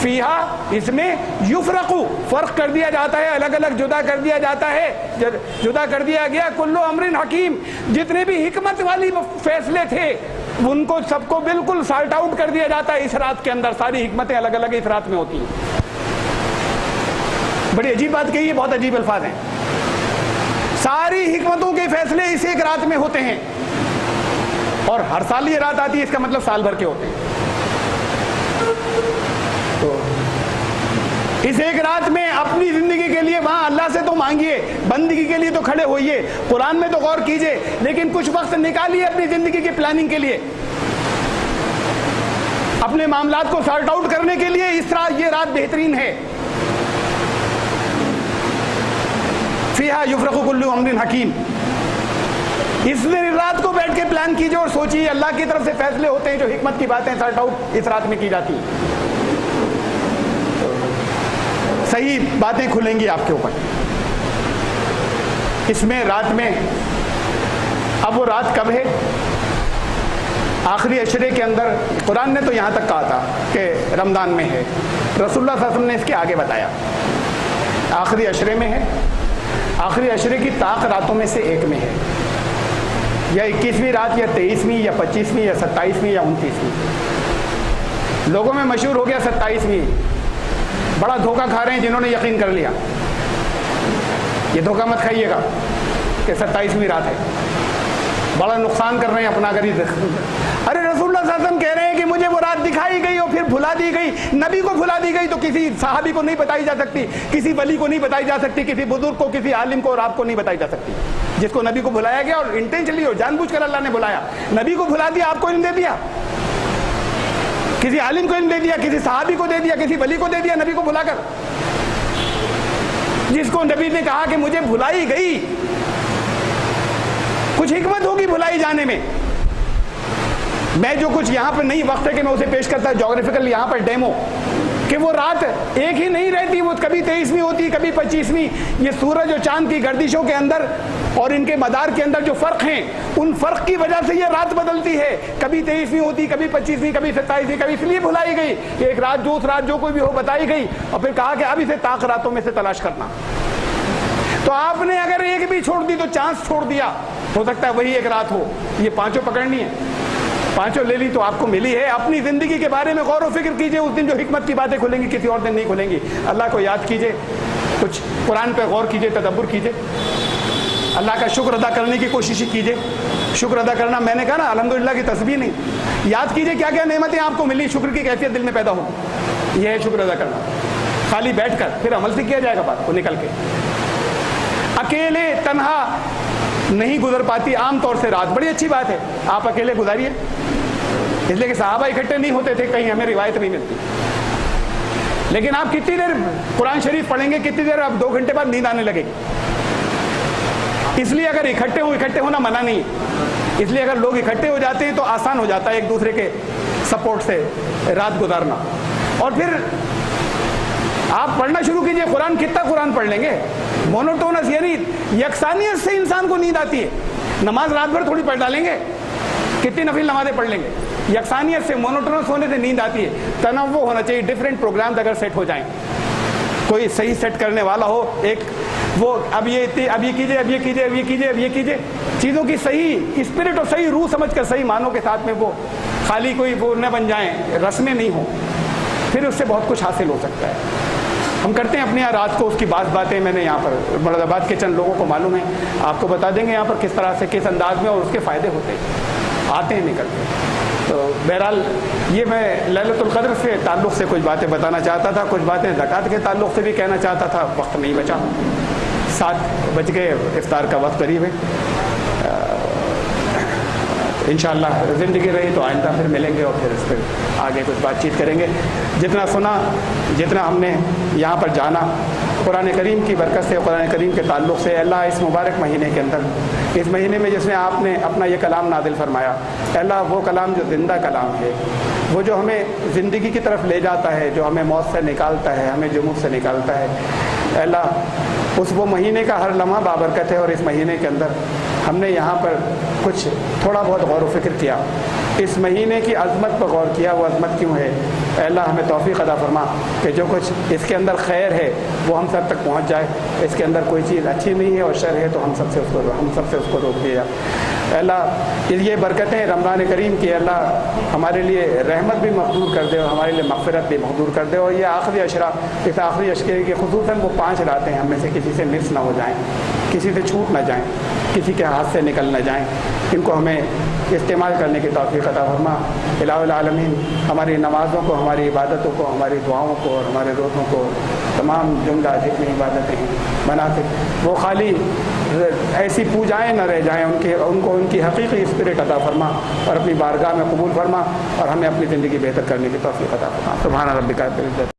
فیہا, اس میں, یفرقو, فرق کر دیا جاتا ہے, الگ الگ جدا کر دیا جاتا ہے, جدا کر دیا گیا. کلو امر حکیم, جتنے بھی حکمت والی فیصلے تھے ان کو سب کو بالکل سارٹ آؤٹ کر دیا جاتا ہے اس رات کے اندر. ساری حکمتیں الگ الگ اس رات میں ہوتی ہیں. بڑی عجیب بات کہی ہے, بہت عجیب الفاظ ہیں. ساری حکمتوں کے فیصلے اس 1 رات میں ہوتے ہیں, اور ہر سال یہ رات آتی ہے, اس کا مطلب سال بھر کے ہوتے ہیں. تو اس ایک رات میں اپنی زندگی کے لیے وہاں اللہ سے تو مانگیے، بندگی کے لیے تو کھڑے ہوئیے، قرآن میں تو غور کیجئے، لیکن کچھ وقت نکالیے اپنی زندگی کی پلاننگ کے لیے، اپنے معاملات کو سارٹ آؤٹ کرنے کے لیے۔ اس رات، یہ رات بہترین ہے۔ فیہا یفرق کل امر حکیم، اس رات کو بیٹھ کے پلان کیجئے اور سوچیے، اللہ کی طرف سے فیصلے ہوتے ہیں جو حکمت کی باتیں سارٹ آؤٹ اس رات میں کی جاتی ہیں، صحیح باتیں کھلیں گی آپ کے اوپر اس میں، رات میں۔ اب وہ رات کب ہے؟ آخری عشرے کے اندر۔ قرآن نے تو یہاں تک کہا تھا کہ رمضان میں ہے، رسول اللہ صلی اللہ علیہ وسلم نے اس کے آگے بتایا آخری عشرے میں ہے۔ آخری عشرے کی طاق راتوں میں سے ایک میں ہے، یا 21ویں رات، یا 23ویں، یا 25ویں، یا 27ویں، یا 29ویں۔ لوگوں میں مشہور ہو گیا 27ویں، بڑا دھوکہ کھا رہے ہیں جنہوں نے یقین کر لیا۔ یہ دھوکہ مت کھائیے گا کہ 27ویں رات ہے، بڑا نقصان کر رہے ہیں اپنا۔ اگر ارے رسول اللہ صلی اللہ علیہ وسلم کہہ رہے ہیں کہ مجھے وہ رات دکھائی گئی اور پھر بھلا دی گئی، نبی کو بھلا دی گئی تو کسی صحابی کو نہیں بتائی جا سکتی، کسی ولی کو نہیں بتائی جا سکتی، کسی بزرگ کو، کسی عالم کو اور آپ کو نہیں بتائی جا سکتی۔ جس کو نبی کو بلایا گیا، اور انٹینشنلی اور جان بوجھ کر اللہ نے بلایا، نبی کو بھلا دیا، آپ کو علم دے دیا، کسی عالم کو علم دے دیا، کسی صحابی کو دے دیا، کسی ولی کو دے دیا، نبی کو بلا کر۔ جس کو نبی نے کہا کہ مجھے بھلائی گئی، کچھ حکمت ہوگی بھلائی جانے میں۔ میں جو کچھ یہاں پر نہیں وقت ہے کہ میں اسے پیش کرتا جغرافیکل یہاں پر ڈیمو، کہ وہ رات ایک ہی نہیں رہتی، وہ کبھی 23ویں ہوتی، کبھی 25ویں۔ یہ سورج اور چاند کی گردشوں کے اندر اور ان کے مدار کے اندر جو فرق ہیں، ان فرق کی وجہ سے یہ رات بدلتی ہے، کبھی 23ویں ہوتی، کبھی 25ویں، کبھی 27ویں، کبھی اس لیے بھلائی گئی کہ ایک رات جو اس رات جو کوئی بھی ہو بتائی گئی، اور پھر کہا کہ اب اسے طاق راتوں میں سے تلاش کرنا۔ تو آپ نے اگر ایک بھی چھوڑ دی تو چانس چھوڑ دیا، ہو سکتا ہے وہی ایک رات ہو۔ یہ پانچوں پکڑنی ہے، پانچوں لے لی تو آپ کو ملی ہے۔ اپنی زندگی کے بارے میں غور و فکر کیجئے، اس دن جو حکمت کی باتیں کھلیں گی کسی اور دن نہیں کھلیں گی۔ اللہ کو یاد کیجئے، کچھ قرآن پہ غور کیجئے، تدبر کیجئے، اللہ کا شکر ادا کرنے کی کوشش کیجئے۔ شکر ادا کرنا، میں نے کہا نا الحمدللہ کی تسبیح نہیں، یاد کیجئے کیا کیا نعمتیں آپ کو ملی، شکر کی کیفیت دل میں پیدا ہو، یہ ہے شکر ادا کرنا۔ خالی بیٹھ کر پھر عمل سے کیا جائے گا بات کو نکل کے۔ اکیلے تنہا نہیں گزر پاتی عام طور سے رات، بڑی اچھی بات ہے، آپ اکیلے گزاریے، اس لیے کہ صحابہ اکٹھے نہیں ہوتے تھے، کہیں ہمیں روایت نہیں ملتی۔ لیکن آپ کتنی دیر قرآن شریف پڑھیں گے، کتنی دیر آپ 2 گھنٹے بعد نیند آنے لگے گی۔ اس لیے اگر اکٹھے ہونا منع نہیں، اس لیے اگر لوگ اکٹھے ہو جاتے ہیں تو آسان ہو جاتا ہے ایک دوسرے کے سپورٹ سے رات گزارنا۔ اور پھر آپ پڑھنا شروع کیجئے، قرآن کتنا قرآن پڑھ لیں گے، مونوٹونس یعنی یکسانیت سے انسان کو نیند آتی ہے۔ نماز رات بھر تھوڑی پڑھ ڈالیں گے، کتنی نفل نمازیں پڑھ لیں گے، یکسانیت سے مونوٹونس ہونے سے نیند آتی ہے۔ تنوع ہونا چاہیے، ڈفرینٹ پروگرامز اگر سیٹ ہو جائیں، کوئی صحیح سیٹ کرنے والا ہو، ایک وہ اب یہ کیجئے، اب یہ کیجئے، اب یہ کیجئے، اب یہ کیجئے، چیزوں کی صحیح اسپرٹ اور صحیح روح سمجھ کر صحیح معنوں کے ساتھ میں وہ خالی کوئی وہ نہ بن جائیں، رسمیں نہیں ہوں، پھر اس سے بہت کچھ حاصل ہو سکتا ہے۔ ہم کرتے ہیں اپنے یہاں رات کو اس کی باتیں میں نے یہاں پر مراد آباد کے چند لوگوں کو معلوم ہے، آپ کو بتا دیں گے یہاں پر کس طرح سے کس انداز میں اور اس کے فائدے ہوتے ہیں، آتے ہیں نکلتے ہیں۔ تو بہرحال یہ میں لیلۃ القدر سے تعلق سے کچھ باتیں بتانا چاہتا تھا، کچھ باتیں زکوٰۃ کے تعلق سے بھی کہنا چاہتا تھا، وقت نہیں بچا، 7 بج گئے، افطار کا وقت قریب ہے۔ انشاءاللہ زندگی رہی تو آئندہ پھر ملیں گے اور پھر اس پہ آگے کچھ بات چیت کریں گے۔ جتنا سنا، جتنا ہم نے یہاں پر جانا، قرآن کریم کی برکت سے، قرآن کریم کے تعلق سے، اللہ اس مبارک مہینے کے اندر، اس مہینے میں جس نے آپ نے اپنا یہ کلام نازل فرمایا، اللہ وہ کلام جو زندہ کلام ہے، وہ جو ہمیں زندگی کی طرف لے جاتا ہے، جو ہمیں موت سے نکالتا ہے، ہمیں جمود سے نکالتا ہے، اللہ اس وہ مہینے کا ہر لمحہ بابرکت ہے۔ اور اس مہینے کے اندر ہم نے یہاں پر کچھ تھوڑا بہت غور و فکر کیا، اس مہینے کی عظمت پر غور کیا، وہ عظمت کیوں ہے؟ اے اللہ ہمیں توفیق عطا فرما کہ جو کچھ اس کے اندر خیر ہے وہ ہم سب تک پہنچ جائے، اس کے اندر کوئی چیز اچھی نہیں ہے اور شر ہے تو ہم سب سے اس کو روک دیا۔ اے اللہ یہ برکتیں رمضان کریم کی اللہ ہمارے لیے رحمت بھی مقدور کر دے اور ہمارے لیے مغفرت بھی مقدور کر دے، اور یہ آخری عشرہ، اس آخری عشرے کے خصوصاً وہ 5 راتیں ہم میں سے کسی سے مس نہ ہو جائیں، کسی سے چھوٹ نہ جائیں، کسی کے ہاتھ سے نکل نہ جائیں، ان کو ہمیں استعمال کرنے کی توفیق عطا فرما۔ الہ العالمین ہماری نمازوں کو، ہماری عبادتوں کو، ہماری دعاؤں کو اور ہمارے روزوں کو تمام جملہ جتنی عبادتیں ہیں مناسک وہ خالی ایسی پوجائیں نہ رہ جائیں، ان کو ان کی حقیقی اسپرٹ عطا فرما اور اپنی بارگاہ میں قبول فرما اور ہمیں اپنی زندگی بہتر کرنے کی توفیق عطا فرما۔ سبحان ربک رب العزت